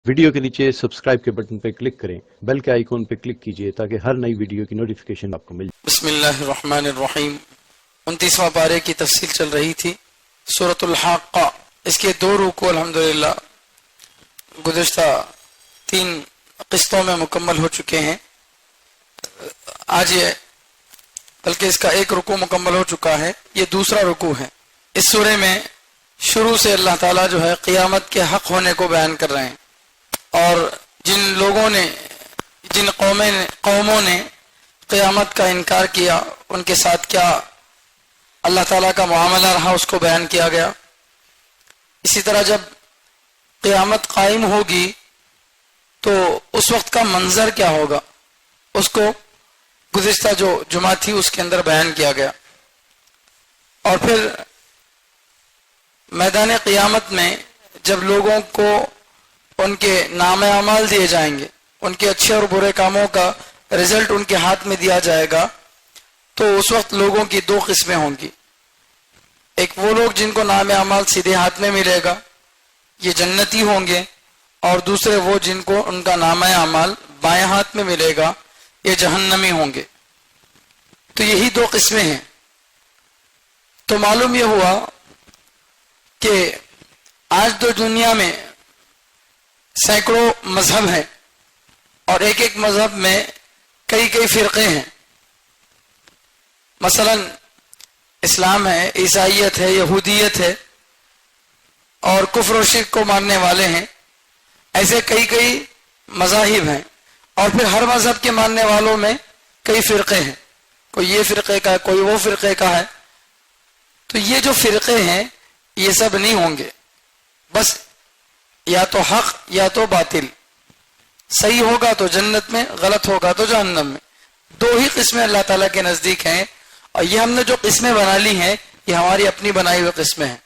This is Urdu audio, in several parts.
ویڈیو کے نیچے سبسکرائب کے بٹن پہ کلک کریں، بیل کے آئیکن پہ کلک کیجئے تاکہ ہر نئی ویڈیو کی نوٹیفیکیشن آپ کو مل جائے۔ بسم اللہ الرحمن الرحیم۔ 29واں پارے کی تفصیل چل رہی تھی، سورۃ الحاقہ۔ اس کے 2 رکوع الحمدللہ گزشتہ 3 قسطوں میں مکمل ہو چکے ہیں۔ آج یہ بلکہ اس کا 1 رکوع مکمل ہو چکا ہے، یہ دوسرا رکوع ہے۔ اس سورے میں شروع سے اللہ تعالیٰ جو ہے قیامت کے حق ہونے کو بیان کر رہے ہیں، اور جن لوگوں نے، جن قوموں نے قیامت کا انکار کیا ان کے ساتھ کیا اللہ تعالیٰ کا معاملہ رہا اس کو بیان کیا گیا۔ اسی طرح جب قیامت قائم ہوگی تو اس وقت کا منظر کیا ہوگا اس کو گزشتہ جو جمعہ تھی اس کے اندر بیان کیا گیا۔ اور پھر میدان قیامت میں جب لوگوں کو ان کے نام اعمال دیے جائیں گے، ان کے اچھے اور برے کاموں کا رزلٹ ان کے ہاتھ میں دیا جائے گا، تو اس وقت لوگوں کی 2 قسمیں ہوں گی۔ ایک وہ لوگ جن کو نام اعمال سیدھے ہاتھ میں ملے گا، یہ جنتی ہوں گے، اور دوسرے وہ جن کو ان کا نام اعمال بائیں ہاتھ میں ملے گا، یہ جہنمی ہوں گے۔ تو یہی 2 قسمیں ہیں۔ تو معلوم یہ ہوا کہ آج تو دنیا میں سینکڑوں مذہب ہیں، اور ایک ایک مذہب میں کئی فرقے ہیں۔ مثلا اسلام ہے، عیسائیت ہے، یہودیت ہے، اور کفر و شرک کو ماننے والے ہیں۔ ایسے کئی مذاہب ہیں، اور پھر ہر مذہب کے ماننے والوں میں کئی فرقے ہیں، کوئی یہ فرقے کا ہے، کوئی وہ فرقے کا ہے۔ تو یہ جو فرقے ہیں یہ سب نہیں ہوں گے، بس یا تو حق یا تو باطل، صحیح ہوگا تو جنت میں، غلط ہوگا تو جہنم میں۔ 2 ہی قسمیں اللہ تعالیٰ کے نزدیک ہیں، اور یہ ہم نے جو قسمیں بنا لی ہیں یہ ہماری اپنی بنائی ہوئی قسمیں ہیں۔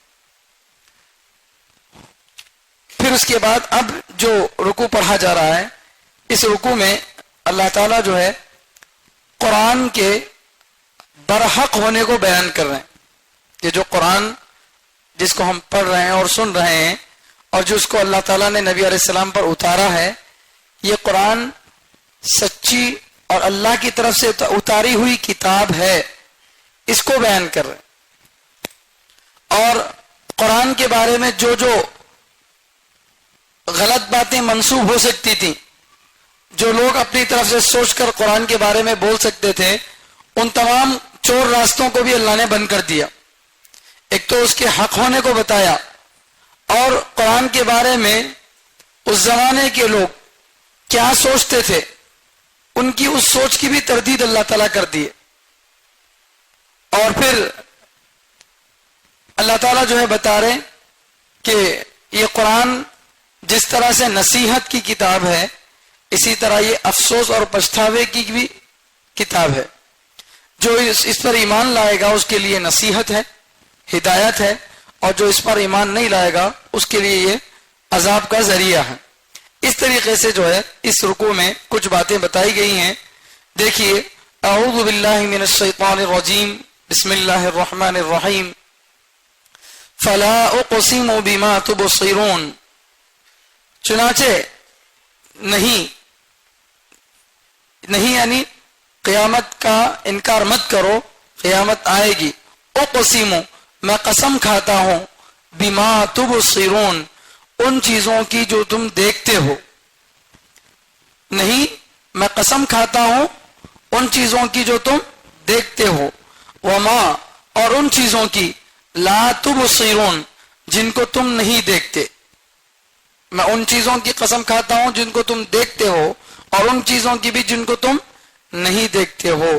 پھر اس کے بعد اب جو رکوع پڑھا جا رہا ہے، اس رکوع میں اللہ تعالیٰ جو ہے قرآن کے برحق ہونے کو بیان کر رہے ہیں۔ یہ جو قرآن جس کو ہم پڑھ رہے ہیں اور سن رہے ہیں، اور جو اس کو اللہ تعالیٰ نے نبی علیہ السلام پر اتارا ہے، یہ قرآن سچی اور اللہ کی طرف سے اتاری ہوئی کتاب ہے، اس کو بیان کر رہے ہیں۔ اور قرآن کے بارے میں جو غلط باتیں منسوب ہو سکتی تھیں، جو لوگ اپنی طرف سے سوچ کر قرآن کے بارے میں بول سکتے تھے، ان تمام چور راستوں کو بھی اللہ نے بند کر دیا۔ ایک تو اس کے حق ہونے کو بتایا، اور قرآن کے بارے میں اس زمانے کے لوگ کیا سوچتے تھے، ان کی اس سوچ کی بھی تردید اللہ تعالیٰ کر دی۔ اور پھر اللہ تعالیٰ جو ہے بتا رہے کہ یہ قرآن جس طرح سے نصیحت کی کتاب ہے، اسی طرح یہ افسوس اور پچھتاوے کی بھی کتاب ہے۔ جو اس پر ایمان لائے گا اس کے لیے نصیحت ہے، ہدایت ہے، اور جو اس پر ایمان نہیں لائے گا اس کے لیے یہ عذاب کا ذریعہ ہے۔ اس طریقے سے جو ہے اس رکوع میں کچھ باتیں بتائی گئی ہیں۔ دیکھیے، اعوذ باللہ من الشیطان الرجیم، بسم اللہ الرحمن الرحیم، فلا اقسم بما تبصرون، چنانچہ نہیں یعنی قیامت کا انکار مت کرو، قیامت آئے گی۔ اقسم، میں قسم کھاتا ہوں، بما تبصرون، ان چیزوں کی جو تم دیکھتے ہو۔ نہیں، میں قسم کھاتا ہوں ان چیزوں کی جو تم دیکھتے ہو۔ وما، اور ان چیزوں کی، لا تبصرون، جن کو تم نہیں دیکھتے۔ میں ان چیزوں کی قسم کھاتا ہوں جن کو تم دیکھتے ہو، اور ان چیزوں کی بھی جن کو تم نہیں دیکھتے ہو۔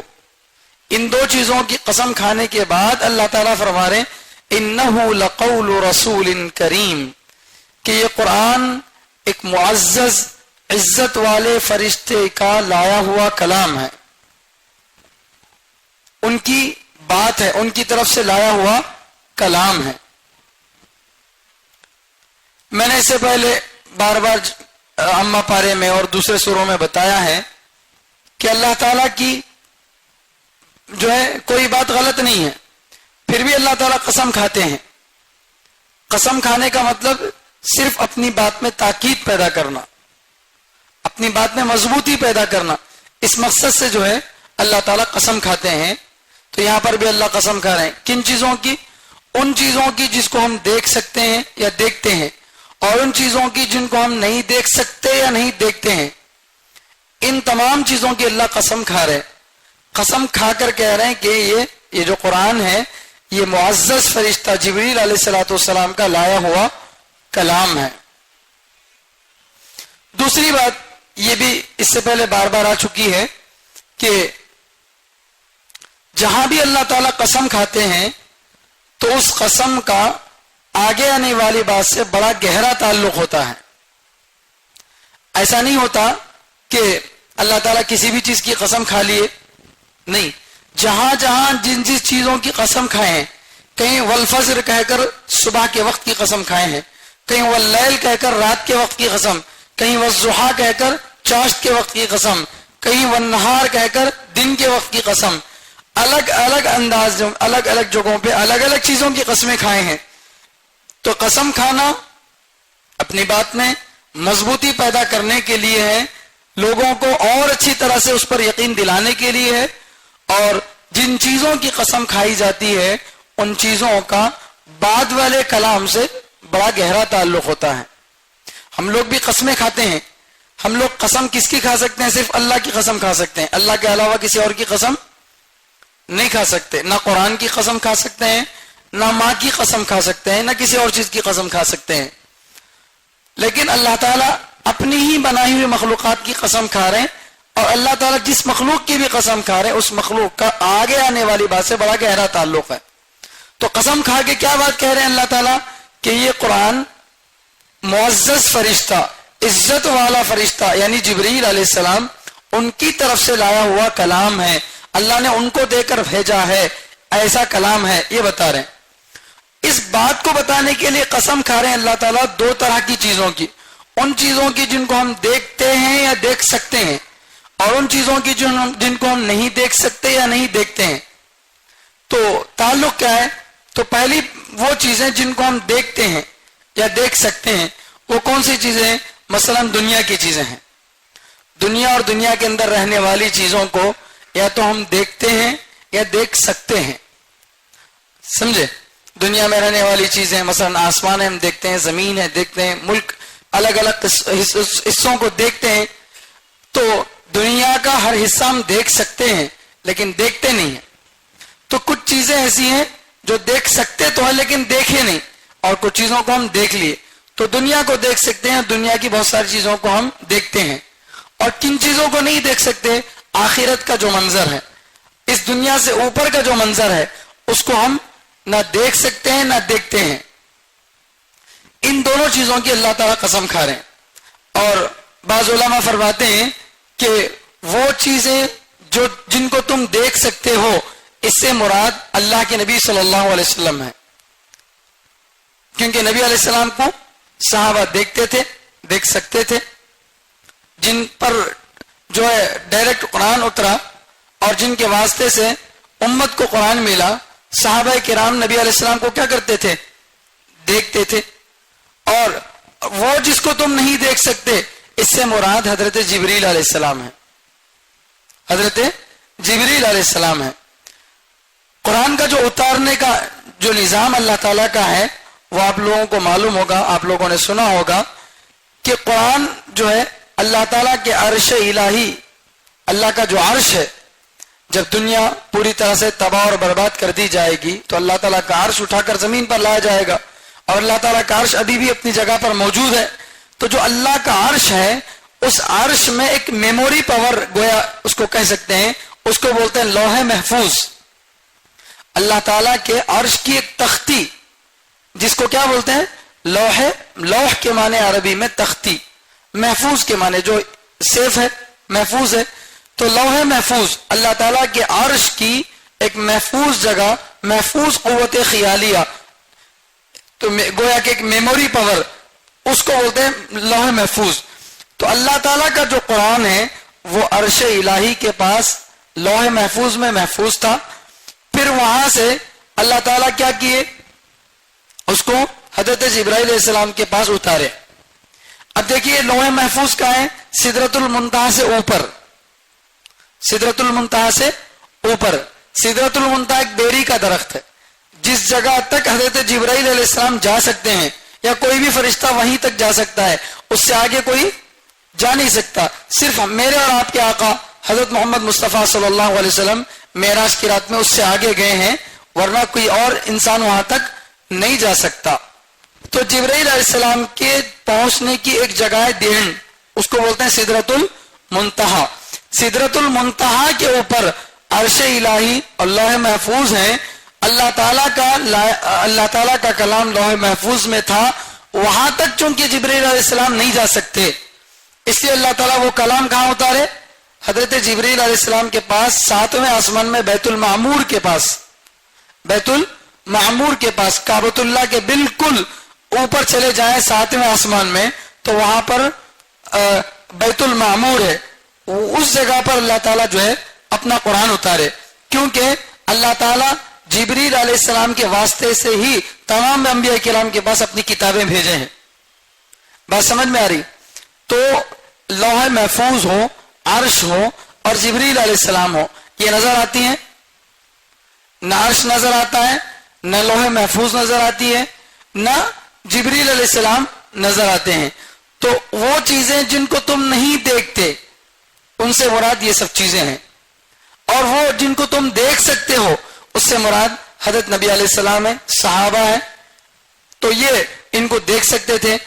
ان 2 چیزوں کی قسم کھانے کے بعد اللہ تعالیٰ فرما رہے انہ لقول رسول کریم، کہ یہ قرآن ایک معزز، عزت والے فرشتے کا لایا ہوا کلام ہے، ان کی بات ہے، ان کی طرف سے لایا ہوا کلام ہے۔ میں نے اس سے پہلے بار بار اما پارے میں اور دوسرے سوروں میں بتایا ہے کہ اللہ تعالیٰ کی جو ہے کوئی بات غلط نہیں ہے، پھر بھی اللہ تعالیٰ قسم کھاتے ہیں۔ قسم کھانے کا مطلب صرف اپنی بات میں تاکید پیدا کرنا، اپنی بات میں مضبوطی پیدا کرنا، اس مقصد سے جو ہے اللہ تعالیٰ قسم کھاتے ہیں. تو یہاں پر بھی اللہ قسم کھا رہے ہیں. کن چیزوں کی؟ ان چیزوں کی جس کو ہم دیکھ سکتے ہیں یا دیکھتے ہیں، اور ان چیزوں کی جن کو ہم نہیں دیکھ سکتے یا نہیں دیکھتے ہیں. ان تمام چیزوں کی اللہ قسم کھا رہے ہیں. قسم کھا کر کہہ رہے ہیں کہ یہ جو قرآن ہے یہ معزز فرشتہ جبریل علیہ الصلوۃ والسلام کا لایا ہوا کلام ہے. دوسری بات یہ بھی اس سے پہلے بار بار آ چکی ہے کہ جہاں بھی اللہ تعالیٰ قسم کھاتے ہیں تو اس قسم کا آگے آنے والی بات سے بڑا گہرا تعلق ہوتا ہے. ایسا نہیں ہوتا کہ اللہ تعالیٰ کسی بھی چیز کی قسم کھا لیے، نہیں. جہاں جہاں جن جس چیزوں کی قسم کھائے ہیں، کہیں والفجر کہہ کر صبح کے وقت کی قسم کھائے ہیں، کہیں واللیل کہہ کر رات کے وقت کی قسم، کہیں والضحیٰ کہہ کر چاشت کے وقت کی قسم، کہیں والنہار کہہ کر دن کے وقت کی قسم. الگ الگ انداز، الگ الگ جگہوں پہ الگ الگ چیزوں کی قسمیں کھائے ہیں. تو قسم کھانا اپنی بات میں مضبوطی پیدا کرنے کے لیے ہے، لوگوں کو اور اچھی طرح سے اس پر یقین دلانے کے لیے ہے. اور جن چیزوں کی قسم کھائی جاتی ہے ان چیزوں کا بعد والے کلام سے بڑا گہرا تعلق ہوتا ہے. ہم لوگ بھی قسمیں کھاتے ہیں. ہم لوگ قسم کس کی کھا سکتے ہیں؟ صرف اللہ کی قسم کھا سکتے ہیں. اللہ کے علاوہ کسی اور کی قسم نہیں کھا سکتے. نہ قرآن کی قسم کھا سکتے ہیں، نہ ماں کی قسم کھا سکتے ہیں، نہ کسی اور چیز کی قسم کھا سکتے ہیں. لیکن اللہ تعالیٰ اپنی ہی بنائی ہوئی مخلوقات کی قسم کھا رہے ہیں، اور اللہ تعالیٰ جس مخلوق کی بھی قسم کھا رہے ہیں اس مخلوق کا آگے آنے والی بات سے بڑا گہرا تعلق ہے. تو قسم کھا کے کیا بات کہہ رہے ہیں اللہ تعالیٰ کہ یہ قرآن معزز فرشتہ، عزت والا فرشتہ یعنی جبریل علیہ السلام ان کی طرف سے لایا ہوا کلام ہے. اللہ نے ان کو دے کر بھیجا ہے، ایسا کلام ہے، یہ بتا رہے ہیں. اس بات کو بتانے کے لیے قسم کھا رہے ہیں اللہ تعالیٰ دو طرح کی چیزوں کی. ان چیزوں کی جن کو ہم دیکھتے ہیں یا دیکھ سکتے ہیں، اور ان چیزوں کی جن کو ہم نہیں دیکھ سکتے یا نہیں دیکھتے ہیں. تو تعلق کیا ہے؟ تو پہلی وہ چیزیں جن کو ہم دیکھتے ہیں یا دیکھ سکتے ہیں وہ کون سی چیزیں ہیں؟ مثلا دنیا کی چیزیں ہیں. دنیا اور دنیا کے اندر رہنے والی چیزوں کو یا تو ہم دیکھتے ہیں یا دیکھ سکتے ہیں. سمجھے؟ دنیا میں رہنے والی چیزیں مثلا آسمان ہم دیکھتے ہیں، زمین ہے دیکھتے ہیں، ملک الگ الگ حصوں کو دیکھتے ہیں. تو دنیا کا ہر حصہ ہم دیکھ سکتے ہیں لیکن دیکھتے نہیں ہیں. تو کچھ چیزیں ایسی ہیں جو دیکھ سکتے تو ہیں لیکن دیکھے نہیں، اور کچھ چیزوں کو ہم دیکھ لیے. تو دنیا کو دیکھ سکتے ہیں، دنیا کی بہت ساری چیزوں کو ہم دیکھتے ہیں. اور کن چیزوں کو نہیں دیکھ سکتے؟ آخرت کا جو منظر ہے، اس دنیا سے اوپر کا جو منظر ہے، اس کو ہم نہ دیکھ سکتے ہیں نہ دیکھتے ہیں. ان دونوں چیزوں کی اللہ تعالیٰ قسم کھا رہے ہیں. اور بعض علماء فرماتے ہیں کہ وہ چیزیں جن کو تم دیکھ سکتے ہو، اس سے مراد اللہ کے نبی صلی اللہ علیہ وسلم ہے. کیونکہ نبی علیہ السلام کو صحابہ دیکھتے تھے، دیکھ سکتے تھے. جن پر جو ہے ڈائریکٹ قرآن اترا اور جن کے واسطے سے امت کو قرآن ملا، صحابہ کرام نبی علیہ السلام کو کیا کرتے تھے؟ دیکھتے تھے. اور وہ جس کو تم نہیں دیکھ سکتے، اس سے مراد حضرت جبریل علیہ السلام ہے. حضرت جبریل علیہ السلام ہے. قرآن کا جو اتارنے کا جو نظام اللہ تعالیٰ کا ہے وہ آپ لوگوں کو معلوم ہوگا، آپ لوگوں نے سنا ہوگا کہ قرآن جو ہے اللہ تعالیٰ کے عرش الہی، اللہ کا جو عرش ہے، جب دنیا پوری طرح سے تباہ اور برباد کر دی جائے گی تو اللہ تعالیٰ کا عرش اٹھا کر زمین پر لایا جائے گا. اور اللہ تعالیٰ کا عرش ابھی بھی اپنی جگہ پر موجود ہے. تو جو اللہ کا عرش ہے، اس عرش میں ایک میموری پاور گویا اس کو کہہ سکتے ہیں، اس کو بولتے ہیں لوح محفوظ. اللہ تعالیٰ کے عرش کی ایک تختی، جس کو کیا بولتے ہیں؟ لوح کے معنی عربی میں تختی، محفوظ کے معنی جو سیف ہے، محفوظ ہے. تو لوح محفوظ اللہ تعالیٰ کے عرش کی ایک محفوظ جگہ، محفوظ قوت خیالیہ، تو گویا کہ ایک میموری پاور، اس کو بولتے ہیں لوح محفوظ. تو اللہ تعالیٰ کا جو قرآن ہے وہ عرش الہی کے پاس لوح محفوظ میں محفوظ تھا. پھر وہاں سے اللہ تعالیٰ کیا کیے؟ اس کو حضرت جبرائیل علیہ السلام کے پاس اتارے. اب دیکھیے لوح محفوظ کا ہے سدرۃ المنتہا سے اوپر، سدرۃ المنتہا سے اوپر. سدرۃ المنتہا ایک بیری کا درخت ہے، جس جگہ تک حضرت جبرائیل علیہ السلام جا سکتے ہیں یا کوئی بھی فرشتہ وہیں تک جا سکتا ہے، اس سے آگے کوئی جا نہیں سکتا. صرف میرے اور آپ کے آقا حضرت محمد مصطفیٰ صلی اللہ علیہ وسلم معراج کی رات میں اس سے آگے گئے ہیں، ورنہ کوئی اور انسان وہاں تک نہیں جا سکتا. تو جبرائیل علیہ السلام کے پہنچنے کی ایک جگہ ہے دین، اس کو بولتے ہیں سدرۃ المنتہا. سدرۃ المنتہا کے اوپر عرش الہی اللہ محفوظ ہے. اللہ تعالیٰ کا کلام لوح محفوظ میں تھا، وہاں تک چونکہ جبرائیل علیہ السلام نہیں جا سکتے، اس لیے اللہ تعالیٰ وہ کلام کہاں اتارے؟ حضرت جبرائیل علیہ السلام کے پاس 7ویں آسمان میں بیت المعمور کے پاس، بیت المعمور کے پاس کعبۃ اللہ کے بالکل اوپر چلے جائیں 7ویں آسمان میں تو وہاں پر بیت المعمور ہے. اس جگہ پر اللہ تعالیٰ جو ہے اپنا قرآن اتارے، کیونکہ اللہ تعالیٰ جبرائیل علیہ السلام کے واسطے سے ہی تمام انبیاء کرام کے پاس اپنی کتابیں بھیجے ہیں. بات سمجھ میں آ رہی؟ تو لوح محفوظ ہو، عرش ہو اور جبرائیل علیہ السلام ہو، یہ نظر آتی ہیں؟ نہ عرش نظر آتا ہے، نہ لوح محفوظ نظر آتی ہے، نہ جبرائیل علیہ السلام نظر آتے ہیں. تو وہ چیزیں جن کو تم نہیں دیکھتے ان سے مراد یہ سب چیزیں ہیں، اور وہ جن کو تم دیکھ سکتے ہو اس سے مراد حضرت نبی علیہ السلام ہے، صحابہ ہے. تو یہ ان کو دیکھ سکتے تھے.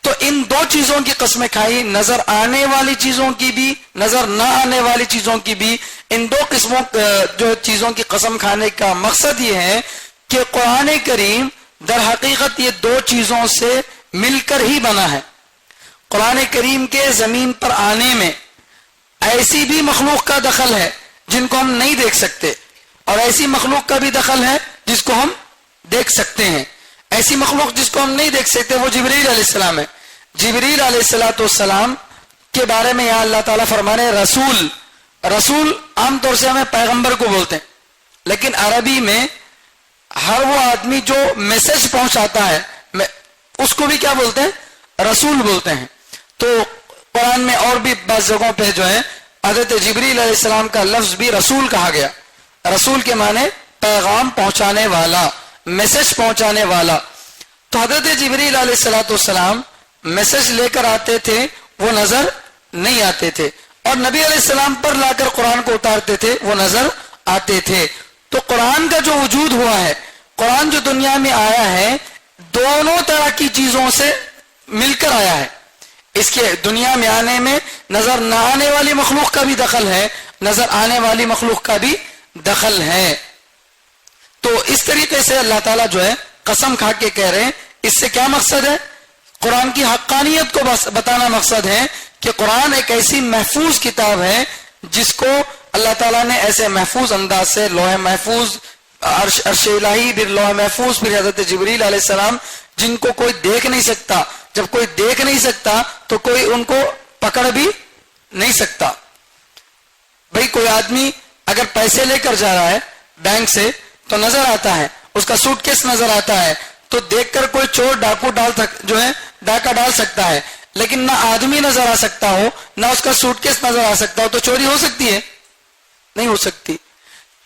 تو ان دو چیزوں کی قسمیں کھائی، نظر آنے والی چیزوں کی بھی، نظر نہ آنے والی چیزوں کی بھی. ان دو قسموں جو چیزوں کی قسم کھانے کا مقصد یہ ہے کہ قرآن کریم در حقیقت یہ دو چیزوں سے مل کر ہی بنا ہے. قرآن کریم کے زمین پر آنے میں ایسی بھی مخلوق کا دخل ہے جن کو ہم نہیں دیکھ سکتے، اور ایسی مخلوق کا بھی دخل ہے جس کو ہم دیکھ سکتے ہیں. ایسی مخلوق جس کو ہم نہیں دیکھ سکتے وہ جبرائیل علیہ السلام ہے. جبرائیل علیہ السلام کے بارے میں یہاں اللہ تعالیٰ فرمانے رسول. رسول عام طور سے ہمیں پیغمبر کو بولتے ہیں، لیکن عربی میں ہر وہ آدمی جو میسج پہنچاتا ہے اس کو بھی کیا بولتے ہیں؟ رسول بولتے ہیں. تو قرآن میں اور بھی بعض جگہوں پہ جو ہے حضرت جبرائیل علیہ السلام کا لفظ بھی رسول کہا گیا. رسول کے معنی پیغام پہنچانے والا، میسج پہنچانے والا. تو حضرت جبرائیل علیہ السلام میسج لے کر آتے تھے، وہ نظر نہیں آتے تھے، اور نبی علیہ السلام پر لا کر قرآن کو اتارتے تھے، وہ نظر آتے تھے. تو قرآن کا جو وجود ہوا ہے، قرآن جو دنیا میں آیا ہے، دونوں طرح کی چیزوں سے مل کر آیا ہے. اس کے دنیا میں آنے میں نظر نہ آنے والی مخلوق کا بھی دخل ہے، نظر آنے والی مخلوق کا بھی دخل ہے. تو اس طریقے سے اللہ تعالیٰ جو ہے قسم کھا کے کہہ رہے ہیں. اس سے کیا مقصد ہے؟ قرآن کی حقانیت کو بتانا مقصد ہے کہ قرآن ایک ایسی محفوظ کتاب ہے جس کو اللہ تعالیٰ نے ایسے محفوظ انداز سے لوح محفوظ، عرش الہی، پھر لوح محفوظ، پھر حضرت جبرائیل علیہ السلام، جن کو کوئی دیکھ نہیں سکتا. جب کوئی دیکھ نہیں سکتا تو کوئی ان کو پکڑ بھی نہیں سکتا. بھئی کوئی آدمی اگر پیسے لے کر جا رہا ہے بینک سے تو نظر آتا ہے، اس کا سوٹ کیس نظر آتا ہے، تو دیکھ کر کوئی چور ڈاکو ڈاکہ ڈال سکتا ہے، لیکن نہ آدمی نظر آ سکتا ہو، نہ اس کا سوٹ کیس نظر آ سکتا ہو، تو چوری ہو سکتی ہے؟ نہیں ہو سکتی.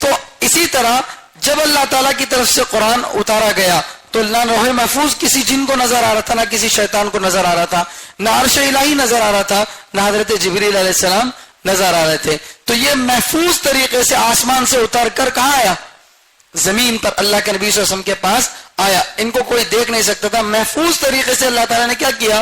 تو اسی طرح جب اللہ تعالیٰ کی طرف سے قرآن اتارا گیا تو نہ لوح محفوظ کسی جن کو نظر آ رہا تھا، نہ کسی شیطان کو نظر آ رہا تھا، نہ عرش الہی نظر آ رہا تھا، نہ حضرت جبرائیل علیہ السلام نظر آ رہے تھے. تو یہ محفوظ طریقے سے آسمان سے اتار کر کہاں آیا؟ زمین پر اللہ کے نبی صلی اللہ علیہ وسلم کے پاس آیا. ان کو کوئی دیکھ نہیں سکتا تھا. محفوظ طریقے سے اللہ تعالیٰ نے کیا کیا؟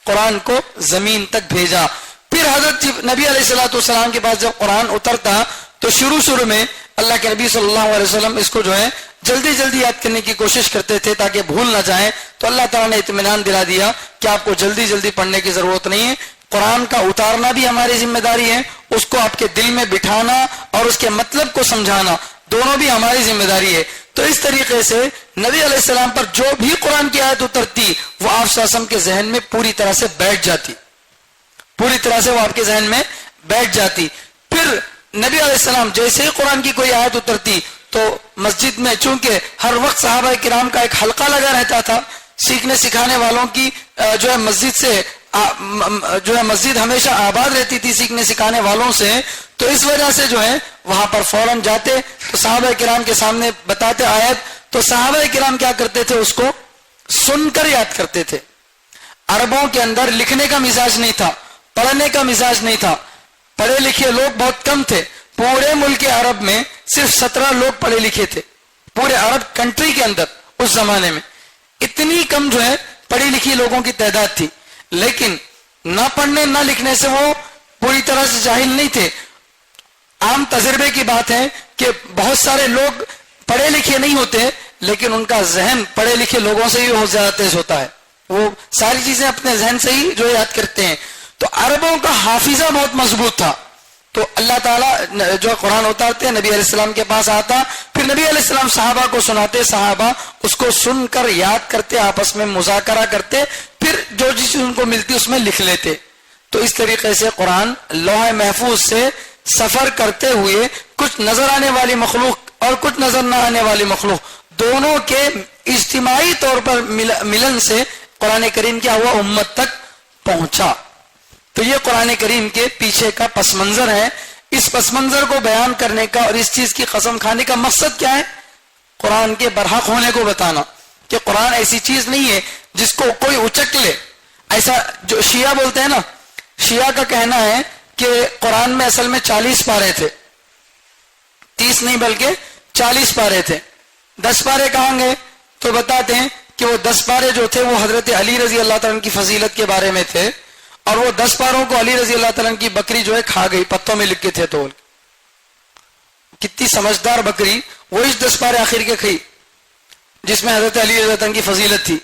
قرآن کو زمین تک بھیجا. پھر حضرت نبی علیہ السلام کے پاس جب قرآن اترتا تو شروع میں اللہ کے نبی صلی اللہ علیہ وسلم اس کو جو ہے جلدی جلدی یاد کرنے کی کوشش کرتے تھے تاکہ بھول نہ جائیں. تو اللہ تعالیٰ نے اطمینان دلا دیا کہ آپ کو جلدی جلدی پڑھنے کی ضرورت نہیں ہے. قرآن کا اتارنا بھی ہماری ذمہ داری ہے، اس کو آپ کے دل میں بٹھانا اور اس کے مطلب کو سمجھانا دونوں بھی ہماری ذمہ داری ہے. تو اس طریقے سے نبی علیہ السلام پر جو بھی قرآن کی آیت اترتی وہ آپ صلی اللہ علیہ وسلم کے ذہن میں پوری طرح سے بیٹھ جاتی، پوری طرح سے وہ آپ کے ذہن میں بیٹھ جاتی. پھر نبی علیہ السلام جیسے ہی قرآن کی کوئی آیت اترتی تو مسجد میں چونکہ ہر وقت صحابہ کرام کا ایک حلقہ لگا رہتا تھا، سیکھنے سکھانے والوں کی جو ہے مسجد سے جو ہے مسجد ہمیشہ آباد رہتی تھی سیکھنے سکھانے والوں سے، تو اس وجہ سے جو ہے وہاں پر فوراً جاتے تو صحابہ کرام کے سامنے بتاتے آیت، تو صحابہ کرام کیا کرتے تھے؟ اس کو سن کر یاد کرتے تھے۔ عربوں کے اندر لکھنے کا مزاج نہیں تھا، پڑھنے کا مزاج نہیں تھا، پڑھے لکھے لوگ بہت کم تھے۔ پورے ملک عرب میں صرف 17 لوگ پڑھے لکھے تھے، پورے عرب کنٹری کے اندر اس زمانے میں اتنی کم جو ہے پڑھی لکھی لوگوں کی تعداد تھی، لیکن نہ پڑھنے نہ لکھنے سے وہ پوری طرح سے جاہل نہیں تھے۔ عام تجربے کی بات ہے کہ بہت سارے لوگ پڑھے لکھے نہیں ہوتے، لیکن ان کا ذہن پڑھے لکھے لوگوں سے ہی بہت زیادہ تیز ہوتا ہے، وہ ساری چیزیں اپنے ذہن سے ہی جو یاد کرتے ہیں۔ تو عربوں کا حافظہ بہت مضبوط تھا، تو اللہ تعالیٰ جو قرآن اتارتے نبی علیہ السلام کے پاس آتا، پھر نبی علیہ السلام صحابہ کو سناتے، صحابہ اس کو سن کر یاد کرتے، آپس میں مذاکرہ کرتے، پھر جو چیز ان کو ملتی اس میں لکھ لیتے۔ تو اس طریقے سے قرآن لوح محفوظ سے سفر کرتے ہوئے کچھ نظر آنے والی مخلوق اور کچھ نظر نہ آنے والی مخلوق دونوں کے اجتماعی طور پر ملن سے قرآن کریم کیا ہوا؟ امت تک پہنچا۔ تو یہ قرآن کریم کے پیچھے کا پس منظر ہے۔ اس پس منظر کو بیان کرنے کا اور اس چیز کی قسم کھانے کا مقصد کیا ہے؟ قرآن کے برحق ہونے کو بتانا کہ قرآن ایسی چیز نہیں ہے جس کو کوئی اچک لے۔ ایسا جو شیعہ بولتے ہیں نا، شیعہ کا کہنا ہے کہ قرآن میں اصل میں 40 پارے تھے، 30 نہیں بلکہ 40 پارے تھے۔ 10 پارے کہاں گئے؟ تو بتاتے ہیں کہ وہ 10 پارے جو تھے وہ حضرت علی رضی اللہ تعالیٰ کی فضیلت کے بارے میں تھے، اور وہ 10 پاروں کو علی رضی اللہ تعالیٰ کی بکری جو ہے کھا گئی، پتوں میں لکھ کے تھے تو کتنی سمجھدار بکری، وہ اس 10 پارے آخر کے کھئی جس میں حضرت علی رضی اللہ تعالیٰ کی فضیلت تھی۔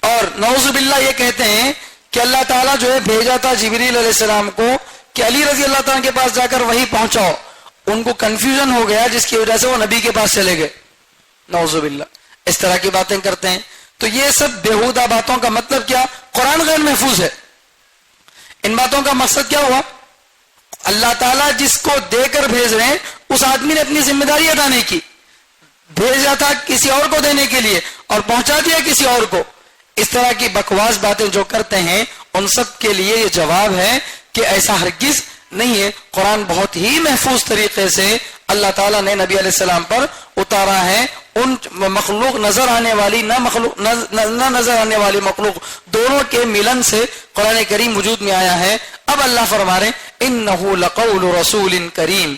اور نعوذ باللہ یہ کہتے ہیں کہ اللہ تعالیٰ جو ہے بھیجا تھا جبریل علیہ السلام کو کہ علی رضی اللہ تعالیٰ کے پاس جا کر وہی پہنچاؤ، ان کو کنفیوژن ہو گیا جس کی وجہ سے وہ نبی کے پاس چلے گئے۔ نعوذ باللہ اس طرح کی باتیں کرتے ہیں۔ تو یہ سب بیہودہ باتوں کا مطلب کیا؟ قرآن غیر محفوظ ہے۔ ان باتوں کا مقصد کیا ہوا؟ اللہ تعالیٰ جس کو دے کر بھیج رہے ہیں اس آدمی نے اپنی ذمہ داری ادا نہیں کی، بھیجا تھا کسی اور کو دینے کے لیے اور پہنچا دیا کسی اور کو۔ اس طرح کی بکواس باتیں جو کرتے ہیں ان سب کے لیے یہ جواب ہے کہ ایسا ہرگز نہیں ہے۔ قرآن بہت ہی محفوظ طریقے سے اللہ تعالیٰ نے نبی علیہ السلام پر اتارا ہے۔ ان مخلوق نظر آنے والی نہ نظر آنے والی مخلوق دونوں کے ملن سے قرآن کریم وجود میں آیا ہے۔ اب اللہ فرما رہے انہ لقول رسول کریم،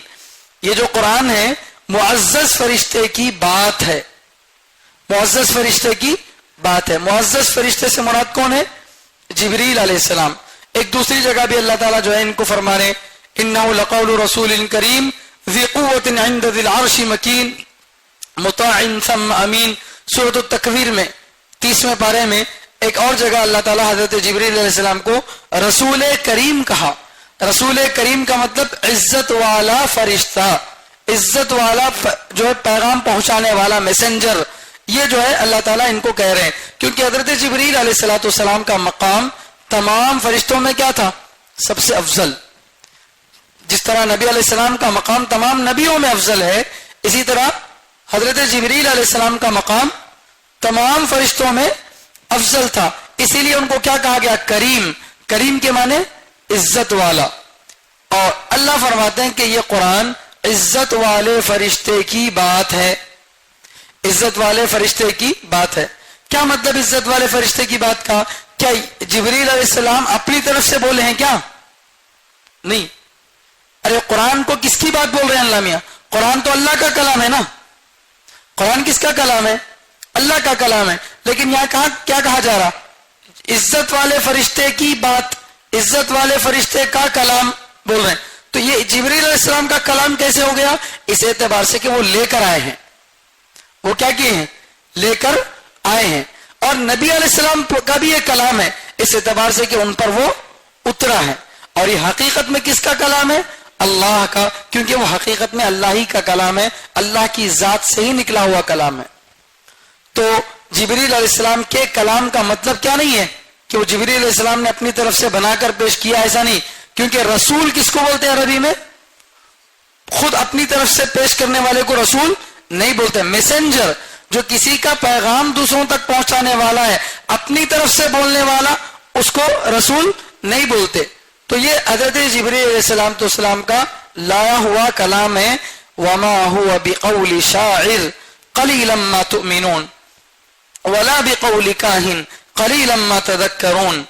یہ جو قرآن ہے معزز فرشتے کی بات ہے، معزز فرشتے کی بات ہے۔ معزز فرشتے سے مراد کون ہے؟ جبریل علیہ السلام۔ ایک دوسری جگہ بھی اللہ تعالیٰ جو ہے ان کو فرما رہے انہ لقول رسول کریم ذی قوت عند ذی العرش مکین مطاع ثم امین۔ سورۃ التکویر میں 30ویں پارے میں ایک اور جگہ اللہ تعالیٰ حضرت جبریل علیہ السلام کو رسول کریم کہا۔ رسول کریم کا مطلب عزت والا فرشتہ، عزت والا جو ہے پیغام پہنچانے والا میسنجر، یہ جو ہے اللہ تعالیٰ ان کو کہہ رہے ہیں کیونکہ حضرت جبریل علیہ السلام کا مقام تمام فرشتوں میں کیا تھا؟ سب سے افضل۔ جس طرح نبی علیہ السلام کا مقام تمام نبیوں میں افضل ہے، اسی طرح حضرت جبریل علیہ السلام کا مقام تمام فرشتوں میں افضل تھا، اسی لیے ان کو کیا کہا گیا؟ کریم۔ کریم کے معنی عزت والا۔ اور اللہ فرماتے ہیں کہ یہ قرآن عزت والے فرشتے کی بات ہے، عزت والے فرشتے کی بات ہے۔ کیا مطلب عزت والے فرشتے کی بات کا؟ کیا جبریل علیہ السلام اپنی طرف سے بولے ہیں کیا؟ نہیں۔ ارے قرآن کو کس کی بات بول رہے ہیں اللہ میاں؟ قرآن تو اللہ کا کلام ہے نا۔ قرآن کس کا کلام ہے؟ اللہ کا کلام ہے۔ لیکن یہاں کیا کہا جا رہا؟ عزت والے فرشتے کی بات، عزت والے فرشتے کا کلام بول رہے ہیں۔ تو یہ جبریل علیہ السلام کا کلام کیسے ہو گیا؟ اس اعتبار سے کہ وہ لے کر آئے ہیں، وہ کیا کیے ہیں؟ لے کر آئے ہیں۔ اور نبی علیہ السلام کا بھی یہ کلام ہے اس اعتبار سے کہ ان پر وہ اترا ہے۔ اور یہ حقیقت میں کس کا کلام ہے؟ اللہ کا، کیونکہ وہ حقیقت میں اللہ ہی کا کلام ہے، اللہ کی ذات سے ہی نکلا ہوا کلام ہے۔ تو جبریل علیہ السلام کے کلام کا مطلب کیا نہیں ہے کہ وہ جبریل علیہ السلام نے اپنی طرف سے بنا کر پیش کیا، ایسا نہیں، کیونکہ رسول کس کو بولتے ہیں عربی میں؟ خود اپنی طرف سے پیش کرنے والے کو رسول نہیں بولتے، میسنجر۔ جو کسی کا پیغام دوسروں تک پہنچانے والا ہے، اپنی طرف سے بولنے والا، اس کو رسول نہیں بولتے. تو یہ حضرت جبریل علیہ السلام کا لایا ہوا کلام ہے. وما هو بقول شاعر قلیلا ما تؤمنون ولا بقول کاہن قلیلا ما تذکرون.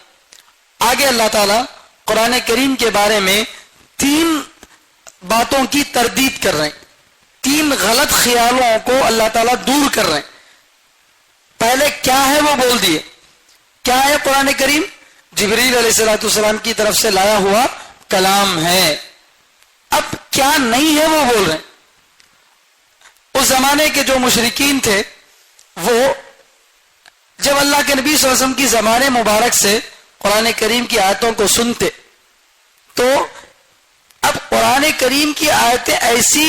آگے اللہ تعالیٰ قرآن کریم کے بارے میں 3 باتوں کی تردید کر رہے ہیں، 3 غلط خیالوں کو اللہ تعالیٰ دور کر رہے ہیں. پہلے کیا ہے وہ بول دیے. کیا ہے قرآن کریم؟ جبریل علیہ السلام کی طرف سے لایا ہوا کلام ہے. اب کیا نہیں ہے وہ بول رہے ہیں. اس زمانے کے جو مشرکین تھے وہ جب اللہ کے نبی صلی اللہ علیہ وسلم کی زبان مبارک سے قرآن کریم کی آیتوں کو سنتے تو اب قرآن کریم کی آیتیں ایسی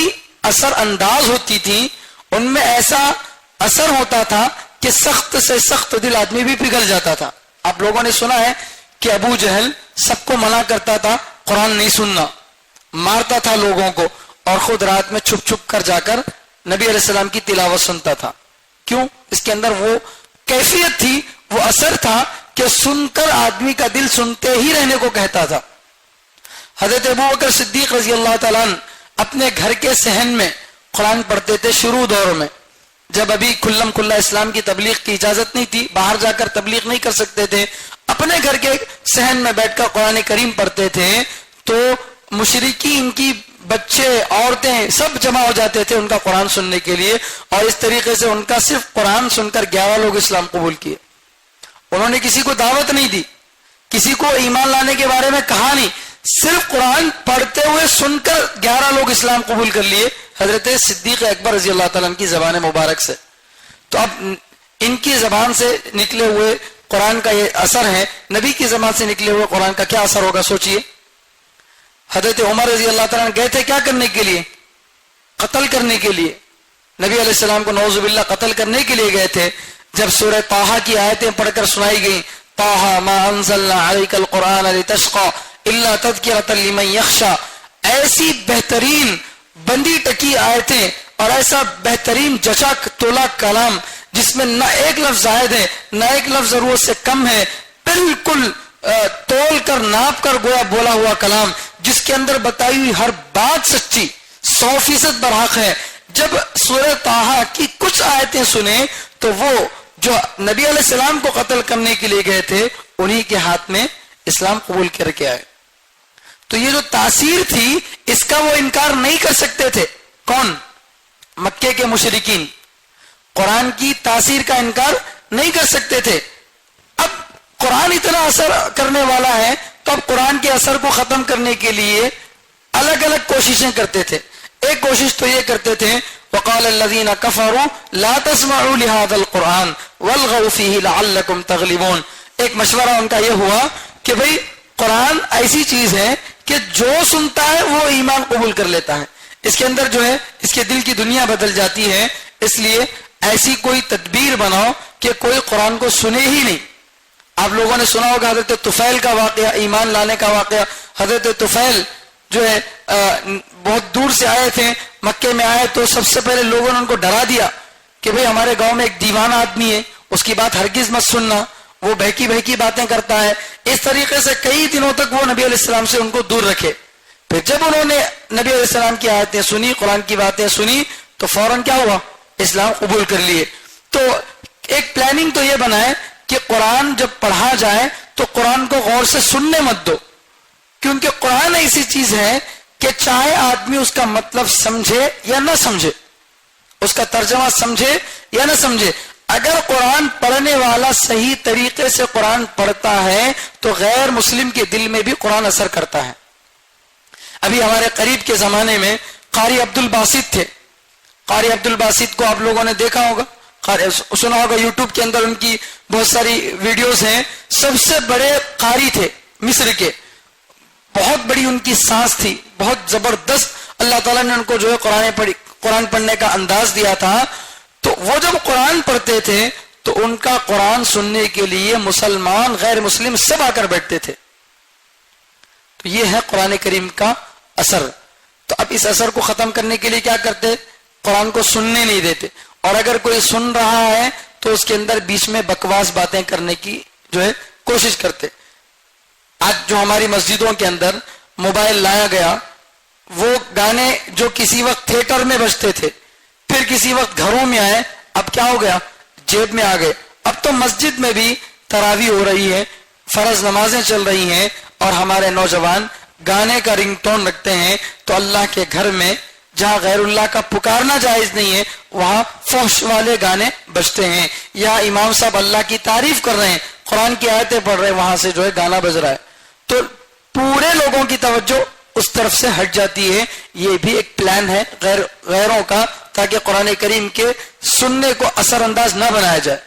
اثر انداز ہوتی تھیں، ان میں ایسا اثر ہوتا تھا کہ سخت سے سخت دل آدمی بھی پگھل جاتا تھا. آپ لوگوں نے سنا ہے کہ ابو جہل سب کو منع کرتا تھا قرآن نہیں سننا، مارتا تھا لوگوں کو، اور خود رات میں چھپ چھپ کر جا کر نبی علیہ السلام کی تلاوت سنتا تھا. کیوں؟ اس کے اندر وہ کیفیت تھی، وہ اثر تھا کہ سن کر آدمی کا دل سنتے ہی رہنے کو کہتا تھا. حضرت ابوبکر صدیق رضی اللہ تعالیٰ عنہ اپنے گھر کے صحن میں قرآن پڑھتے تھے. شروع دور میں جب ابھی کھلم کھلا اسلام کی تبلیغ کی اجازت نہیں تھی، باہر جا کر تبلیغ نہیں کر سکتے تھے، اپنے گھر کے صحن میں بیٹھ کر قرآن کریم پڑھتے تھے. تو مشرکین کی بچے، عورتیں سب جمع ہو جاتے تھے ان کا قرآن سننے کے لیے، اور اس طریقے سے ان کا صرف قرآن سن کر 11 لوگ اسلام قبول کیے. انہوں نے کسی کو دعوت نہیں دی، کسی کو ایمان لانے کے بارے میں کہا نہیں، صرف قرآن پڑھتے ہوئے سن کر 11 لوگ اسلام قبول کر لیے حضرت صدیق اکبر رضی اللہ تعالیٰ عنہ کی زبان مبارک سے. تو اب ان کی زبان سے نکلے ہوئے قرآن کا یہ اثر ہے، نبی کی زبان سے نکلے ہوئے قرآن کا کیا اثر ہوگا سوچئے. حضرت عمر رضی اللہ تعالیٰ عنہ گئے تھے کیا کرنے کے لیے؟ قتل کرنے کے لیے. نبی علیہ السلام کو نعوذ باللہ قتل کرنے کے لیے گئے تھے. جب سورہ طٰہٰ کی آیتیں پڑھ کر سنائی گئیں، طٰہٰ ما انزلنا علیک القرآن لتشقى الا تذکرۃ لمن یخشی، ایسی بہترین بندی ٹکی آیتیں اور ایسا بہترین جچا تولا کلام جس میں نہ ایک لفظ زائد ہے نہ ایک لفظ ضرورت سے کم ہے، بالکل تول کر ناپ کر گویا بولا ہوا کلام، جس کے اندر بتائی ہوئی ہر بات سچی 100% برحق ہے. جب سورہ طٰہٰ کی کچھ آیتیں سنیں تو وہ جو نبی علیہ السلام کو قتل کرنے کے لیے گئے تھے انہی کے ہاتھ میں اسلام قبول کر کے آئے. تو یہ جو تاثیر تھی اس کا وہ انکار نہیں کر سکتے تھے. کون؟ مکے کے مشرکین قرآن کی تاثیر کا انکار نہیں کر سکتے تھے. اب قرآن اتنا اثر کرنے والا ہے تو اب قرآن کے اثر کو ختم کرنے کے لیے الگ الگ کوششیں کرتے تھے. ایک کوشش تو یہ کرتے تھے وقال الذين كفروا لا تسمعوا لهذا القرآن والغوا فيه لعلكم تغلبون. ایک مشورہ ان کا یہ ہوا کہ بھئی قرآن ایسی چیز ہے کہ جو سنتا ہے وہ ایمان قبول کر لیتا ہے، اس کے اندر جو ہے اس کے دل کی دنیا بدل جاتی ہے، اس لیے ایسی کوئی تدبیر بناؤ کہ کوئی قرآن کو سنے ہی نہیں. آپ لوگوں نے سنا ہوگا حضرت طفیل کا واقعہ، ایمان لانے کا واقعہ. حضرت طفیل جو ہے بہت دور سے آئے تھے، مکے میں آئے تو سب سے پہلے لوگوں نے ان کو ڈرا دیا کہ بھئی ہمارے گاؤں میں ایک دیوانہ آدمی ہے، اس کی بات ہرگز مت سننا، وہ بہکی بہکی باتیں کرتا ہے. اس طریقے سے کئی دنوں تک وہ نبی علیہ السلام سے ان کو دور رکھے. پھر جب انہوں نے نبی علیہ السلام کی آیتیں سنی، قرآن کی باتیں سنی تو فوراً کیا ہوا؟ اسلام قبول کر لیے. تو ایک پلاننگ تو یہ بنائے کہ قرآن جب پڑھا جائے تو قرآن کو غور سے سننے مت دو، کیونکہ قرآن ایسی چیز ہے کہ چاہے آدمی اس کا مطلب سمجھے یا نہ سمجھے، اس کا ترجمہ سمجھے یا نہ سمجھے، اگر قرآن پڑھنے والا صحیح طریقے سے قرآن پڑھتا ہے تو غیر مسلم کے دل میں بھی قرآن اثر کرتا ہے. ابھی ہمارے قریب کے زمانے میں قاری عبد الباسط تھے. قاری عبد الباسط کو آپ لوگوں نے دیکھا ہوگا، سنا ہوگا، یوٹیوب کے اندر ان کی بہت ساری ویڈیوز ہیں. سب سے بڑے قاری تھے مصر کے، بہت بڑی ان کی سانس تھی، بہت زبردست اللہ تعالیٰ نے ان کو جو ہے قرآن پڑھنے کا انداز دیا تھا. تو وہ جب قرآن پڑھتے تھے تو ان کا قرآن سننے کے لیے مسلمان غیر مسلم سب آ کر بیٹھتے تھے. تو یہ ہے قرآن کریم کا اثر. تو اب اس اثر کو ختم کرنے کے لیے کیا کرتے؟ قرآن کو سننے نہیں دیتے. اور اگر کوئی سن رہا ہے تو اس کے اندر بیچ میں بکواس باتیں کرنے کی جو ہے کوشش کرتے. آج جو ہماری مسجدوں کے اندر موبائل لایا گیا، وہ گانے جو کسی وقت تھیٹر میں بجتے تھے، پھر کسی وقت گھروں میں آئے، اب کیا ہو گیا؟ جیب میں آ گئے. اب تو مسجد میں بھی تراویح ہو رہی ہے، فرض نمازیں چل رہی ہیں، اور ہمارے نوجوان گانے کا رنگ ٹون رکھتے ہیں. تو اللہ کے گھر میں جہاں غیر اللہ کا پکارنا جائز نہیں ہے، وہاں فحش والے گانے بجتے ہیں. یا امام صاحب اللہ کی تعریف کر رہے ہیں، قرآن کی آیتیں پڑھ رہے ہیں، وہاں سے جو ہے گانا بج رہا ہے. تو پورے لوگوں کی توجہ اس طرف سے ہٹ جاتی ہے. یہ بھی ایک پلان ہے غیروں کا، تاکہ قرآن کریم کے سننے کو اثر انداز نہ بنایا جائے.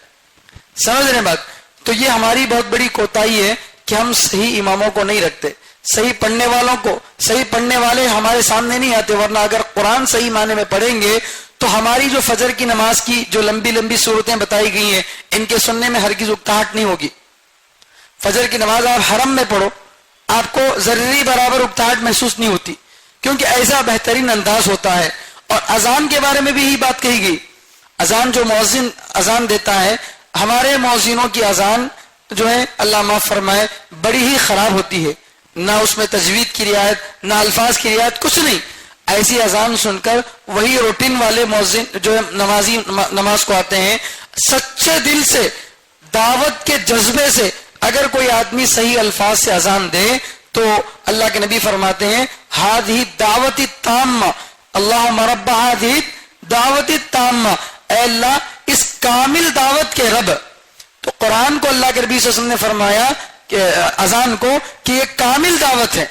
سمجھ رہے بات؟ تو یہ ہماری بہت بڑی کوتاہی ہے کہ ہم صحیح اماموں کو نہیں رکھتے، صحیح پڑھنے والوں کو. صحیح پڑھنے والے ہمارے سامنے نہیں آتے، ورنہ اگر قرآن صحیح معنی میں پڑھیں گے تو ہماری جو فجر کی نماز کی جو لمبی لمبی صورتیں بتائی گئی ہیں، ان کے سننے میں ہرگز اکتاہٹ نہیں ہوگی. فجر کی نماز آپ حرم میں پڑھو، آپ کو ضروری برابر اکتاہٹ محسوس نہیں ہوتی، کیونکہ ایسا بہترین انداز ہوتا ہے. اور اذان کے بارے میں بھی یہی بات کہی گئی. اذان جو مؤذن اذان دیتا ہے، ہمارے مؤذنوں کی اذان جو ہے اللہ معاف فرمائے بڑی ہی خراب ہوتی ہے. نہ اس میں تجوید کی رعایت، نہ الفاظ کی رعایت، کچھ نہیں. ایسی اذان سن کر وہی روٹین والے مؤذن جو ہے نمازی نماز کو آتے ہیں، سچے دل سے دعوت کے جذبے سے اگر کوئی آدمی صحیح الفاظ سے اذان دے تو اللہ کے نبی فرماتے ہیں ہذہ دعوت التامہ، اللہم رب ہذہ دعوت التامہ، اے اللہ اس کامل دعوت کے رب. تو قرآن کو اللہ کے نبی صلی اللہ علیہ وسلم نے فرمایا کہ اذان کو کہ یہ کامل دعوت ہے.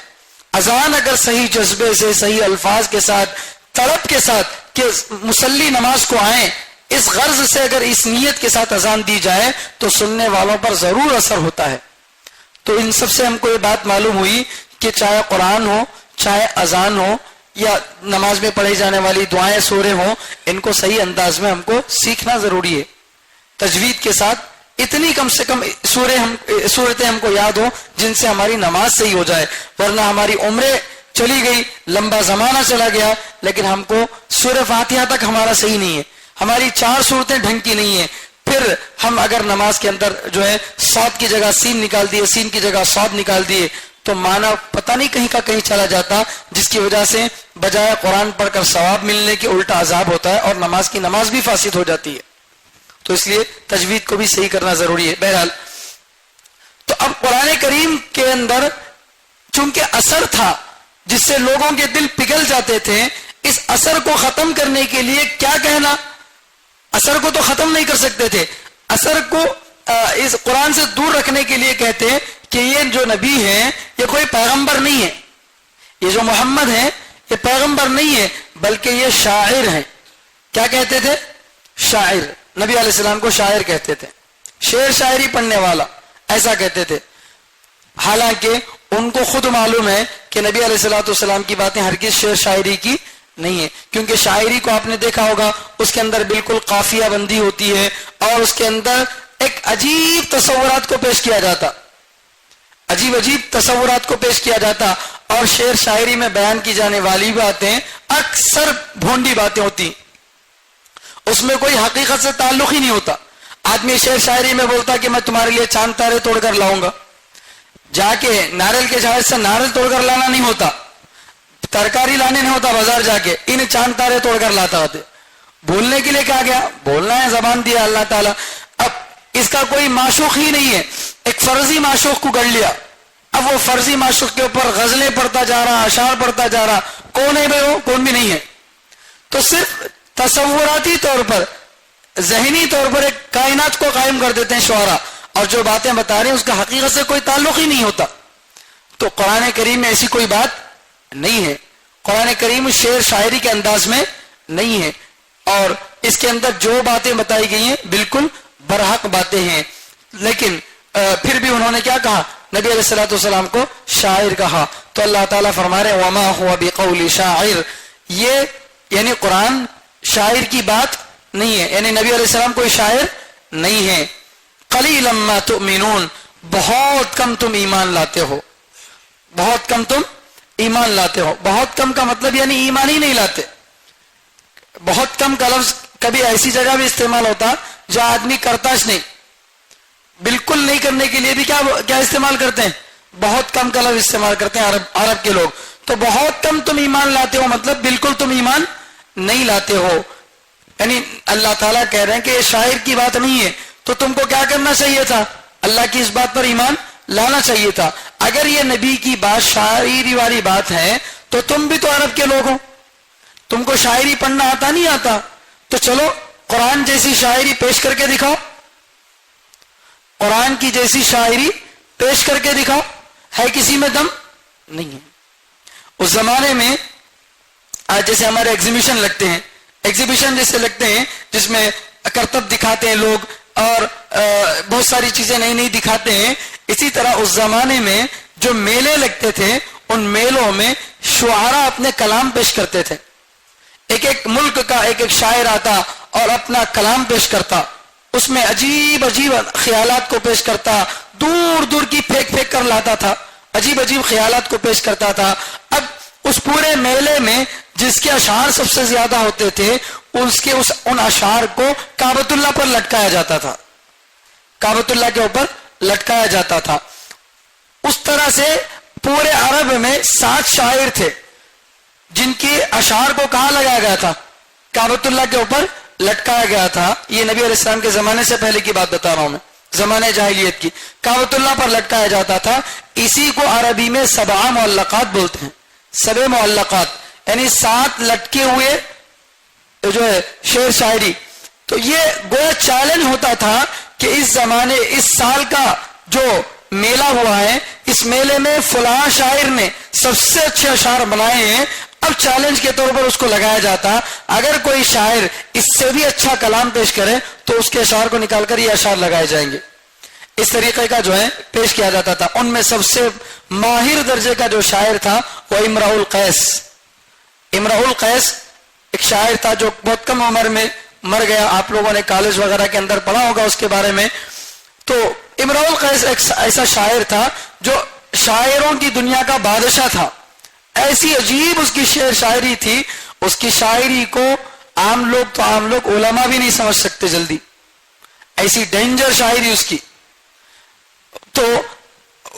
اذان اگر صحیح جذبے سے، صحیح الفاظ کے ساتھ، تڑپ کے ساتھ کہ مصلی نماز کو آئیں، اس غرض سے اگر اس نیت کے ساتھ اذان دی جائے تو سننے والوں پر ضرور اثر ہوتا ہے. تو ان سب سے ہم کو یہ بات معلوم ہوئی کہ چاہے قرآن ہو، چاہے اذان ہو، یا نماز میں پڑھی جانے والی دعائیں سورے ہوں، ان کو صحیح انداز میں ہم کو سیکھنا ضروری ہے. تجوید کے ساتھ اتنی کم سے کم صورتیں ہم کو یاد ہوں جن سے ہماری نماز صحیح ہو جائے. ورنہ ہماری عمریں چلی گئی، لمبا زمانہ چلا گیا، لیکن ہم کو سورہ فاتحہ تک ہمارا صحیح نہیں ہے، ہماری 4 صورتیں ڈھنگ کی نہیں ہیں. پھر ہم اگر نماز کے اندر جو ہے صاد کی جگہ سین نکال دیے، سین کی جگہ صاد نکال دیے، تو معنی پتہ نہیں کہیں کا کہیں چلا جاتا، جس کی وجہ سے بجائے قرآن پڑھ کر ثواب ملنے کے الٹا عذاب ہوتا ہے، اور نماز کی نماز بھی فاسد ہو جاتی ہے. تو اس لیے تجوید کو بھی صحیح کرنا ضروری ہے. بہرحال تو اب قرآن کریم کے اندر چونکہ اثر تھا جس سے لوگوں کے دل پگھل جاتے تھے، اس اثر کو ختم کرنے کے لیے کیا کہنا؟ اثر کو تو ختم نہیں کر سکتے تھے، اثر کو اس قرآن سے دور رکھنے کے لیے کہتے کہ یہ جو نبی ہیں یہ کوئی پیغمبر نہیں ہے، یہ جو محمد ہیں یہ پیغمبر نہیں ہے بلکہ یہ شاعر ہیں. کیا کہتے تھے؟ شاعر. نبی علیہ السلام کو شاعر کہتے تھے، شعر شاعری پڑھنے والا، ایسا کہتے تھے. حالانکہ ان کو خود معلوم ہے کہ نبی علیہ الصلوۃ والسلام کی باتیں ہرگز شعر شاعری کی نہیں ہے، کیونکہ شاعری کو آپ نے دیکھا ہوگا اس کے اندر بالکل قافیہ بندی ہوتی ہے، اور اس کے اندر ایک عجیب تصورات کو پیش کیا جاتا، عجیب تصورات کو پیش کیا جاتا. اور شعر شاعری میں بیان کی جانے والی باتیں اکثر بھونڈی باتیں ہوتی، اس میں کوئی حقیقت سے تعلق ہی نہیں ہوتا. آدمی شعر شاعری میں بولتا کہ میں تمہارے لیے چاند تارے توڑ کر لاؤں گا، جا کے ناریل کے جھاڑ سے ناریل توڑ کر لانا نہیں ہوتا، ترکاری لانے نہیں ہوتا بازار جا کے، ان چاند تارے توڑ کر لاتا ہوتے. بولنے کے لیے کہا گیا، بولنا ہے، زبان دیا اللہ تعالیٰ. اب اس کا کوئی معشوق ہی نہیں ہے، ایک فرضی معشوق کو گڑ لیا. اب وہ فرضی معشوق کے اوپر غزلیں پڑھتا جا رہا، اشعار پڑھتا جا رہا. کون ہے بھائی؟ وہ کون بھی نہیں ہے. تو صرف تصوراتی طور پر، ذہنی طور پر ایک کائنات کو قائم کر دیتے ہیں شعراء، اور جو باتیں بتا رہے ہیں اس کا حقیقت سے کوئی تعلق ہی نہیں ہوتا. تو قرآن کریم میں ایسی کوئی بات نہیں ہے. قرآن کریم شعر شاعری کے انداز میں نہیں ہے، اور اس کے اندر جو باتیں بتائی گئی ہیں بالکل برحق باتیں ہیں. لیکن پھر بھی انہوں نے کیا کہا؟ نبی علیہ الصلوۃ والسلام کو شاعر کہا. تو اللہ تعالیٰ فرما رہے وما هو بقول شاعر، یہ یعنی قرآن شاعر کی بات نہیں ہے، یعنی نبی علیہ السلام کوئی شاعر نہیں ہے. قلیلا ما تؤمنون، بہت کم تم ایمان لاتے ہو، بہت کم تم ایمان لاتے ہو. بہت کم کا مطلب یعنی ایمان ہی نہیں لاتے. بہت کم کا لفظ کبھی ایسی جگہ بھی استعمال ہوتا جہاں آدمی کرتاش نہیں, بالکل نہیں کرنے کے لیے بھی کیا استعمال کرتے ہیں, بہت کم کا لفظ استعمال کرتے ہیں عرب کے لوگ. تو بہت کم تم ایمان لاتے ہو مطلب بالکل تم ایمان نہیں لاتے ہو. یعنی اللہ تعالیٰ کہہ رہے ہیں کہ یہ شاعر کی بات نہیں ہے, تو تم کو کیا کرنا چاہیے تھا, اللہ کی اس بات پر ایمان لانا چاہیے تھا. اگر یہ نبی کی بات شاعری والی بات ہے تو تم بھی تو عرب کے لوگ ہو, تم کو شاعری پڑھنا آتا نہیں آتا, تو چلو قرآن جیسی شاعری پیش کر کے دکھاؤ, قرآن کی جیسی شاعری پیش کر کے دکھاؤ. ہے کسی میں دم نہیں ہے. اس زمانے میں آج جیسے ہمارے ایگزیبیشن لگتے ہیں, ایگزیبیشن جیسے لگتے ہیں جس میں کرتب دکھاتے ہیں لوگ اور بہت ساری چیزیں نئی نئی دکھاتے ہیں, اسی طرح اس زمانے میں جو میلے لگتے تھے ان میلوں میں شعراء اپنے کلام پیش کرتے تھے. ایک ایک ملک کا ایک ایک شاعر آتا اور اپنا کلام پیش کرتا, اس میں عجیب عجیب خیالات کو پیش کرتا, دور دور کی پھینک پھینک کر لاتا تھا, عجیب عجیب خیالات کو پیش کرتا تھا. اب اس پورے میلے میں جس کے اشعار سب سے زیادہ ہوتے تھے ان اشعار کو کعبۃ اللہ پر لٹکایا جاتا تھا, کعبۃ اللہ کے اوپر لٹکایا جاتا تھا. اس طرح سے پورے عرب میں 7 شاعر تھے جن کے اشعار کو کہاں لگایا گیا تھا, کعبۃ اللہ کے اوپر لٹکایا گیا تھا. یہ نبی علیہ السلام کے زمانے سے پہلے کی بات بتا رہا ہوں میں, زمانے جاہلیت کی. کعبۃ اللہ پر لٹکایا جاتا تھا. اسی کو عربی میں 7 معلقات بولتے ہیں, 7 معلقات یعنی 7 لٹکے ہوئے جو ہے شعر شاعری. تو یہ گویا چیلنج ہوتا تھا کہ اس زمانے اس سال کا جو میلہ ہوا ہے اس میلے میں فلاں شاعر نے سب سے اچھے اشعار بنائے ہیں, اب چیلنج کے طور پر اس کو لگایا جاتا. اگر کوئی شاعر اس سے بھی اچھا کلام پیش کرے تو اس کے اشعار کو نکال کر یہ اشعار لگائے جائیں گے. اس طریقے کا جو ہے پیش کیا جاتا تھا. ان میں سب سے ماہر درجے کا جو شاعر تھا وہ امرؤ القیس. امرؤ القیس ایک شاعر تھا جو بہت کم عمر میں مر گیا, آپ لوگوں نے کالج وغیرہ کے اندر پڑھا ہوگا اس کے بارے میں. تو امرؤ القیس ایک ایسا شاعر تھا جو شاعروں کی دنیا کا بادشاہ تھا. ایسی عجیب اس کی شعر شاعری تھی, اس کی شاعری کو عام لوگ علماء بھی نہیں سمجھ سکتے جلدی, ایسی ڈینجر شاعری اس کی. تو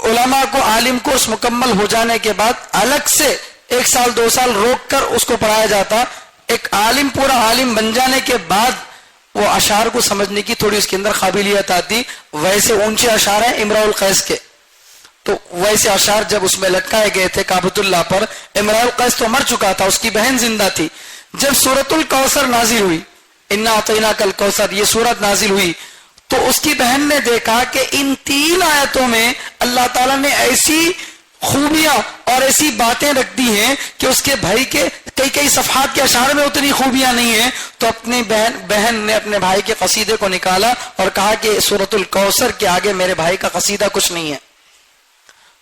علماء کو عالم کو اس مکمل ہو جانے کے بعد الگ سے 1 سال 2 سال روک کر اس کو پڑھایا جاتا. ایک عالم پورا عالم بن جانے کے بعد وہ اشعار کو سمجھنے کی تھوڑی اس کے اندر قابلیت آتی. ویسے اونچے اشعار ہیں امرؤ القیس کے, تو ویسے اشعار جب اس میں لٹکائے گئے تھے کعبۃ اللہ پر. امرؤ القیس تو مر چکا تھا, اس کی بہن زندہ تھی. جب سورۃ الکوثر نازل ہوئی, انا اعطیناک الکوثر, یہ سورت نازل ہوئی, تو اس کی بہن نے دیکھا کہ ان 3 آیتوں میں اللہ تعالیٰ نے ایسی خوبیاں اور ایسی باتیں رکھ دی ہیں کہ اس کے بھائی کے کئی صفحات کے اشعار میں اتنی خوبیاں نہیں ہیں. تو اپنی بہن نے اپنے بھائی کے قصیدے کو نکالا اور کہا کہ سورۃ الکوثر کے آگے میرے بھائی کا قصیدہ کچھ نہیں ہے.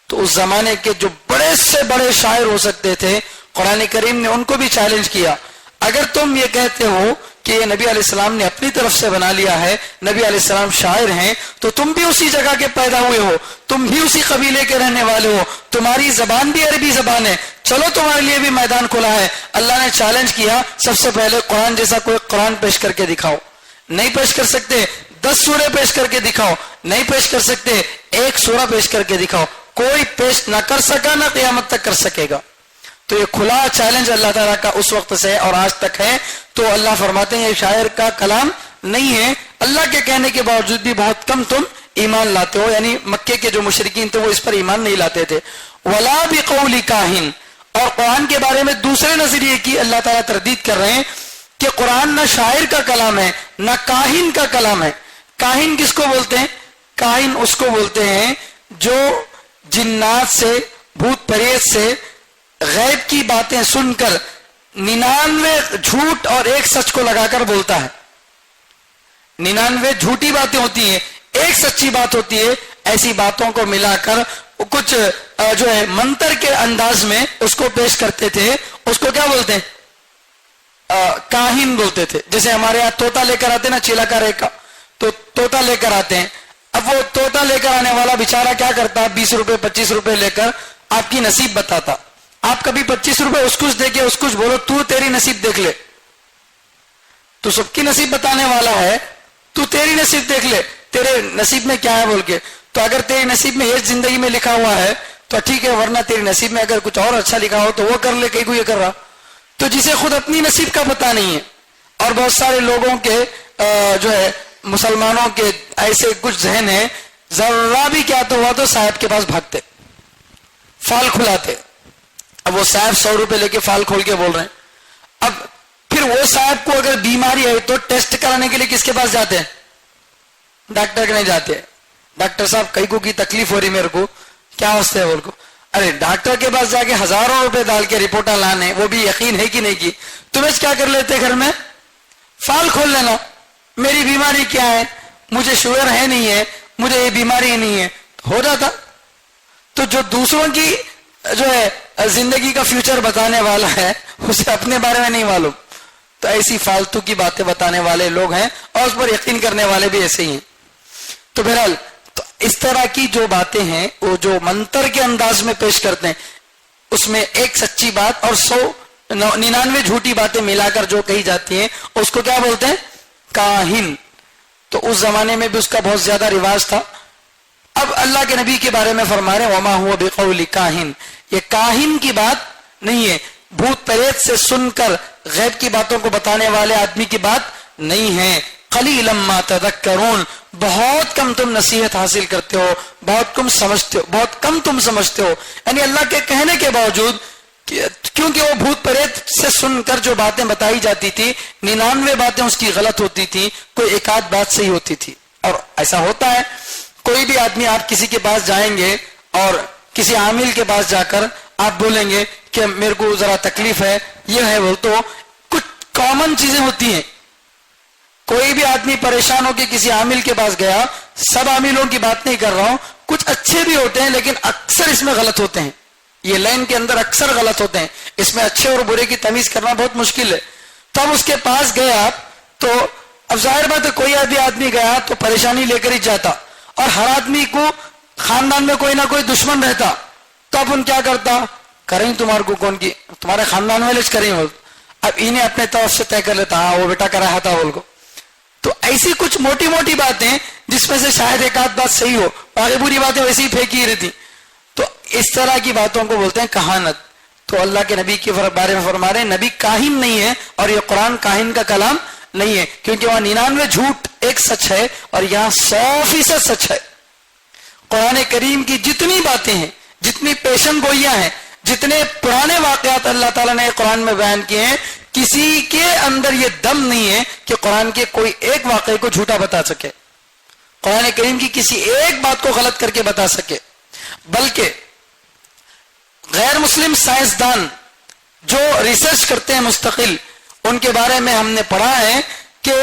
تو اس زمانے کے جو بڑے سے بڑے شاعر ہو سکتے تھے قرآن کریم نے ان کو بھی چیلنج کیا. اگر تم یہ کہتے ہو کہ یہ نبی علیہ السلام نے اپنی طرف سے بنا لیا ہے, نبی علیہ السلام شاعر ہیں, تو تم بھی اسی جگہ کے پیدا ہوئے ہو, تم بھی اسی قبیلے کے رہنے والے ہو, تمہاری زبان بھی عربی زبان ہے, چلو تمہارے لیے بھی میدان کھلا ہے. اللہ نے چیلنج کیا, سب سے پہلے قرآن جیسا کوئی قرآن پیش کر کے دکھاؤ. نہیں پیش کر سکتے 10 سورے پیش کر کے دکھاؤ. نہیں پیش کر سکتے 1 سورہ پیش کر کے دکھاؤ. کوئی پیش نہ کر سکا نہ قیامت تک کر سکے گا. تو یہ کھلا چیلنج اللہ تعالیٰ کا اس وقت سے اور آج تک ہے. تو اللہ فرماتے ہیں یہ شاعر کا کلام نہیں ہے. اللہ کے کہنے کے باوجود بھی بہت کم تم ایمان لاتے ہو. یعنی مکے کے جو مشرکین تھے وہ اس پر ایمان نہیں لاتے تھے. ولا بقول کاہن, اور قرآن کے بارے میں دوسرے نظریے کی اللہ تعالیٰ تردید کر رہے ہیں کہ قرآن نہ شاعر کا کلام ہے نہ کاہن کا کلام ہے. کاہن کس کو بولتے ہیں؟ کاہن اس کو بولتے ہیں جو جنات سے, بھوت پریت سے غیب کی باتیں سن کر 99 جھوٹ اور 1 سچ کو لگا کر بولتا ہے. 99 جھوٹی باتیں ہوتی ہیں, 1 سچی بات ہوتی ہے. ایسی باتوں کو ملا کر کچھ جو ہے منتر کے انداز میں اس کو پیش کرتے تھے. اس کو کیا بولتے ہیں؟ کاہن بولتے تھے. جیسے ہمارے یہاں طوطا لے کر آتے نا, چیلا کا ریکا, تو طوطا لے کر آتے ہیں. اب وہ طوطا لے کر آنے والا بیچارہ کیا کرتا, 20 روپے 25 روپے لے کر آپ کی نصیب بتاتا. آپ کبھی 25 روپے اس کچھ دے کے اس کچھ بولو تو تیری نصیب دیکھ لے, تو سب کی نصیب بتانے والا ہے، تو تیری نصیب دیکھ لے تیرے نصیب میں کیا ہے بول کے. تو اگر تیری نصیب میں یہ زندگی میں لکھا ہوا ہے تو ٹھیک ہے، ورنہ تیری نصیب میں اگر کچھ اور اچھا لکھا ہو تو وہ کر لے، کہیں کو یہ کر رہا. تو جسے خود اپنی نصیب کا پتہ نہیں ہے، اور بہت سارے لوگوں کے جو ہے مسلمانوں کے ایسے کچھ ذہن ہیں، ذرا بھی کیا تو ہوا تو صاحب کے پاس بھاگتے، فال کھلاتے. اب وہ صاحب 100 روپے لے کے فال کھول کے بول رہے ہیں. اب پھر وہ صاحب کو اگر بیماری ہے تو ٹیسٹ کرانے کے لیے کس کے پاس جاتے ہیں؟ ڈاکٹر کے نہیں جاتے. ڈاکٹر صاحب کئی کو کی تکلیف ہو رہی میرے کو، کیا واسطے ہے بول کو؟ ارے ڈاکٹر کے پاس جا کے ہزاروں روپے ڈال کے رپورٹیں لانے، وہ بھی یقین ہے کہ نہیں کی. تمہیں کیا کر لیتے گھر میں؟ فال کھول لینا، میری بیماری کیا ہے، مجھے شوگر ہے نہیں ہے، مجھے یہ بیماری نہیں ہے، ہو جاتا. تو جو دوسروں کی جو ہے زندگی کا فیوچر بتانے والا ہے اسے اپنے بارے میں نہیں معلوم. تو ایسی فالتو کی باتیں بتانے والے لوگ ہیں اور اس پر یقین کرنے والے بھی ایسے ہی ہیں. تو بہرحال تو اس طرح کی جو باتیں ہیں وہ جو منتر کے انداز میں پیش کرتے ہیں، اس میں ایک سچی بات اور 199 جھوٹی باتیں ملا کر جو کہی جاتی ہیں اس کو کیا بولتے ہیں؟ کاہن. تو اس زمانے میں بھی اس کا بہت زیادہ رواج تھا. اب اللہ کے نبی کے بارے میں فرما رہے ہیں وما ہوا بقول کاہن، یہ کاہن کی بات نہیں ہے، بھوت پریت سے سن کر غیب کی باتوں کو بتانے والے آدمی کی بات نہیں ہے. قلیلا ما تذکرون، بہت کم تم نصیحت حاصل کرتے ہو، بہت کم تم سمجھتے ہو. یعنی اللہ کے کہنے کے باوجود، کیونکہ وہ بھوت پریت سے سن کر جو باتیں بتائی جاتی تھی 99 باتیں اس کی غلط ہوتی تھی، کوئی ایک آدھ بات صحیح ہوتی تھی. اور ایسا ہوتا ہے، کوئی بھی آدمی آپ کسی کے پاس جائیں گے اور کسی عامل کے پاس جا کر آپ بولیں گے کہ میرے کو ذرا تکلیف ہے، یہ ہے، وہ تو کچھ کامن چیزیں ہوتی ہیں. کوئی بھی آدمی پریشان ہو کے کسی عامل کے پاس گیا، سب عاملوں کی بات نہیں کر رہا ہوں، کچھ اچھے بھی ہوتے ہیں لیکن اکثر اس میں غلط ہوتے ہیں. یہ لائن کے اندر اکثر غلط ہوتے ہیں، اس میں اچھے اور برے کی تمیز کرنا بہت مشکل ہے. تو اب اس کے پاس گیا تو اب ظاہر بات ہے کوئی بھی آدمی گیا تو پریشانی لے کر ہی جاتا، اور ہر آدمی کو خاندان میں کوئی نہ کوئی دشمن رہتا. تو اب ان کیا کرتا؟ کریں تمہارے کو کون کی، تمہارے خاندان والے کریں. اب انہیں اپنے طرف سے طے کر لیتا، ہاں وہ بیٹا کرا تھا بول کو. تو ایسی کچھ موٹی موٹی باتیں جس میں سے شاید ایک آدھ بات صحیح ہو، باقی بری باتیں ویسے ہی پھینکی رہتی. تو اس طرح کی باتوں کو بولتے ہیں کہانت. تو اللہ کے نبی کے بارے میں فرما رہے ہیں نبی کاہن نہیں ہے، اور یہ قرآن کاہن کا کلام نہیں ہے، کیونکہ وہاں 99 جھوٹ ایک سچ ہے اور یہاں 100% سچ ہے. قرآن کریم کی جتنی باتیں ہیں، جتنی پیشن گوئیاں ہیں، جتنے پرانے واقعات اللہ تعالیٰ نے قرآن میں بیان کیے ہیں، کسی کے اندر یہ دم نہیں ہے کہ قرآن کے کوئی ایک واقعے کو جھوٹا بتا سکے، قرآن کریم کی کسی ایک بات کو غلط کر کے بتا سکے. بلکہ غیر مسلم سائنسدان جو ریسرچ کرتے ہیں مستقل، ان کے بارے میں ہم نے پڑھا ہے کہ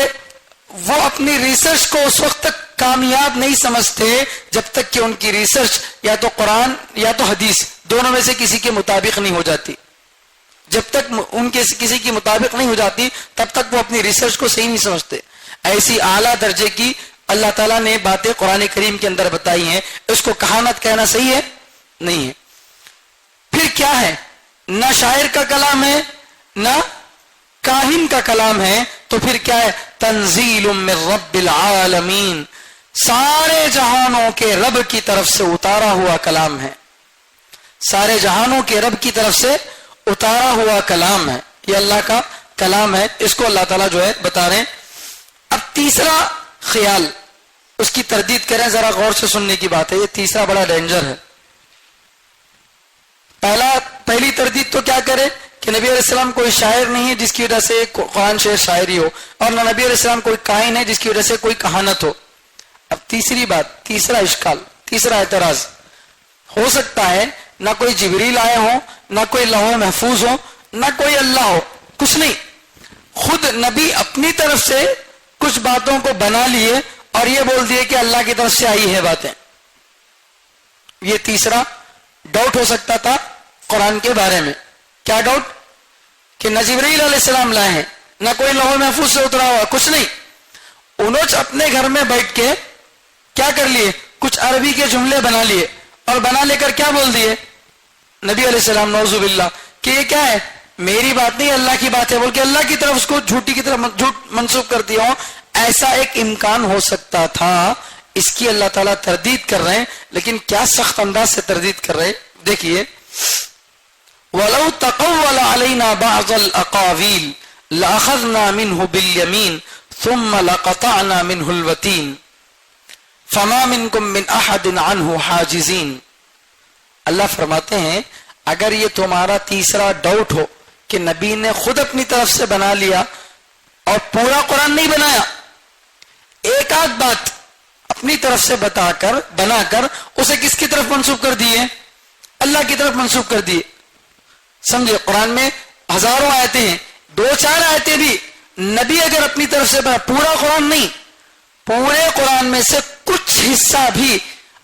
وہ اپنی ریسرچ کو اس وقت تک کامیاب نہیں سمجھتے جب تک کہ ان کی ریسرچ یا تو قرآن یا تو حدیث دونوں میں سے کسی کے مطابق نہیں ہو جاتی. جب تک ان کے کسی کی مطابق نہیں ہو جاتی تب تک وہ اپنی ریسرچ کو صحیح نہیں سمجھتے. ایسی اعلیٰ درجے کی اللہ تعالیٰ نے باتیں قرآن کریم کے اندر بتائی ہیں، اس کو کہانت کہنا صحیح ہے؟ نہیں ہے. پھر کیا ہے؟ نہ شاعر کا کلام ہے نہ کاہن کا کلام ہے، تو پھر کیا ہے؟ تنزیل من رب العالمین، سارے جہانوں کے رب کی طرف سے اتارا ہوا کلام ہے. سارے جہانوں کے رب کی طرف سے اتارا ہوا کلام ہے، یہ اللہ کا کلام ہے. اس کو اللہ تعالیٰ جو ہے بتا رہے ہیں. اب تیسرا خیال، اس کی تردید کریں، ذرا غور سے سننے کی بات ہے، یہ تیسرا بڑا ڈینجر ہے. پہلی تردید تو کیا کرے کہ نبی علیہ السلام کوئی شاعر نہیں ہے جس کی وجہ سے قرآن شعر شاعری ہو، اور نہ نبی علیہ السلام کوئی کاہن ہے جس کی وجہ سے کوئی کہانت ہو. اب تیسری بات، تیسرا اشکال، تیسرا اعتراض، ہو سکتا ہے نہ کوئی جبریل آئے ہوں، نہ کوئی لوح محفوظ ہو، نہ کوئی اللہ ہو، کچھ نہیں، خود نبی اپنی طرف سے کچھ باتوں کو بنا لیے اور یہ بول دیے کہ اللہ کی طرف سے آئی ہے باتیں. یہ تیسرا ڈاؤٹ ہو سکتا تھا قرآن کے بارے میں. کیا ڈاؤٹ؟ کہ نہ جبریل علیہ السلام لائے ہیں، نہ کوئی لوح محفوظ سے اترا ہوا، کچھ نہیں. انہوں اپنے گھر میں بیٹھ کے کیا کر لیے؟ کچھ عربی کے جملے بنا لیے، اور بنا لے کر کیا بول دیے نبی علیہ السلام، نعوذ باللہ، کہ یہ کیا ہے؟ میری بات نہیں اللہ کی بات ہے بول کے اللہ کی طرف اس کو جھوٹی کی طرف جھوٹ منسوب کر دیا ہو، ایسا ایک امکان ہو سکتا تھا، اس کی اللہ تعالیٰ تردید کر رہے ہیں، لیکن کیا سخت انداز سے تردید کر رہے ہیں۔ دیکھیے وَلَوْ تَقَوَّلَ عَلَيْنَا بَعْضَ الْأَقَاوِيلِ لَأَخَذْنَا مِنْهُ بِالْيَمِينِ ثُمَّ لَقَطَعْنَا مِنْهُ الْوَتِينَ فَمَا مِنْكُمْ مِنْ أَحَدٍ عَنْهُ حَاجِزِينَ۔ اللہ فرماتے ہیں اگر یہ تمہارا تیسرا ڈاؤٹ ہو کہ نبی نے خود اپنی طرف سے بنا لیا اور پورا قرآن نہیں بنایا، ایک آدھ بات اپنی طرف سے بنا کر اسے کس کی طرف منسوب کر دیے؟ اللہ کی طرف منسوب کر دیے۔ سمجھے، قرآن میں ہزاروں آیتیں ہیں، دو چار آیتیں بھی نبی اگر اپنی طرف سے بنا، پورا قرآن نہیں، پورے قرآن میں سے کچھ حصہ بھی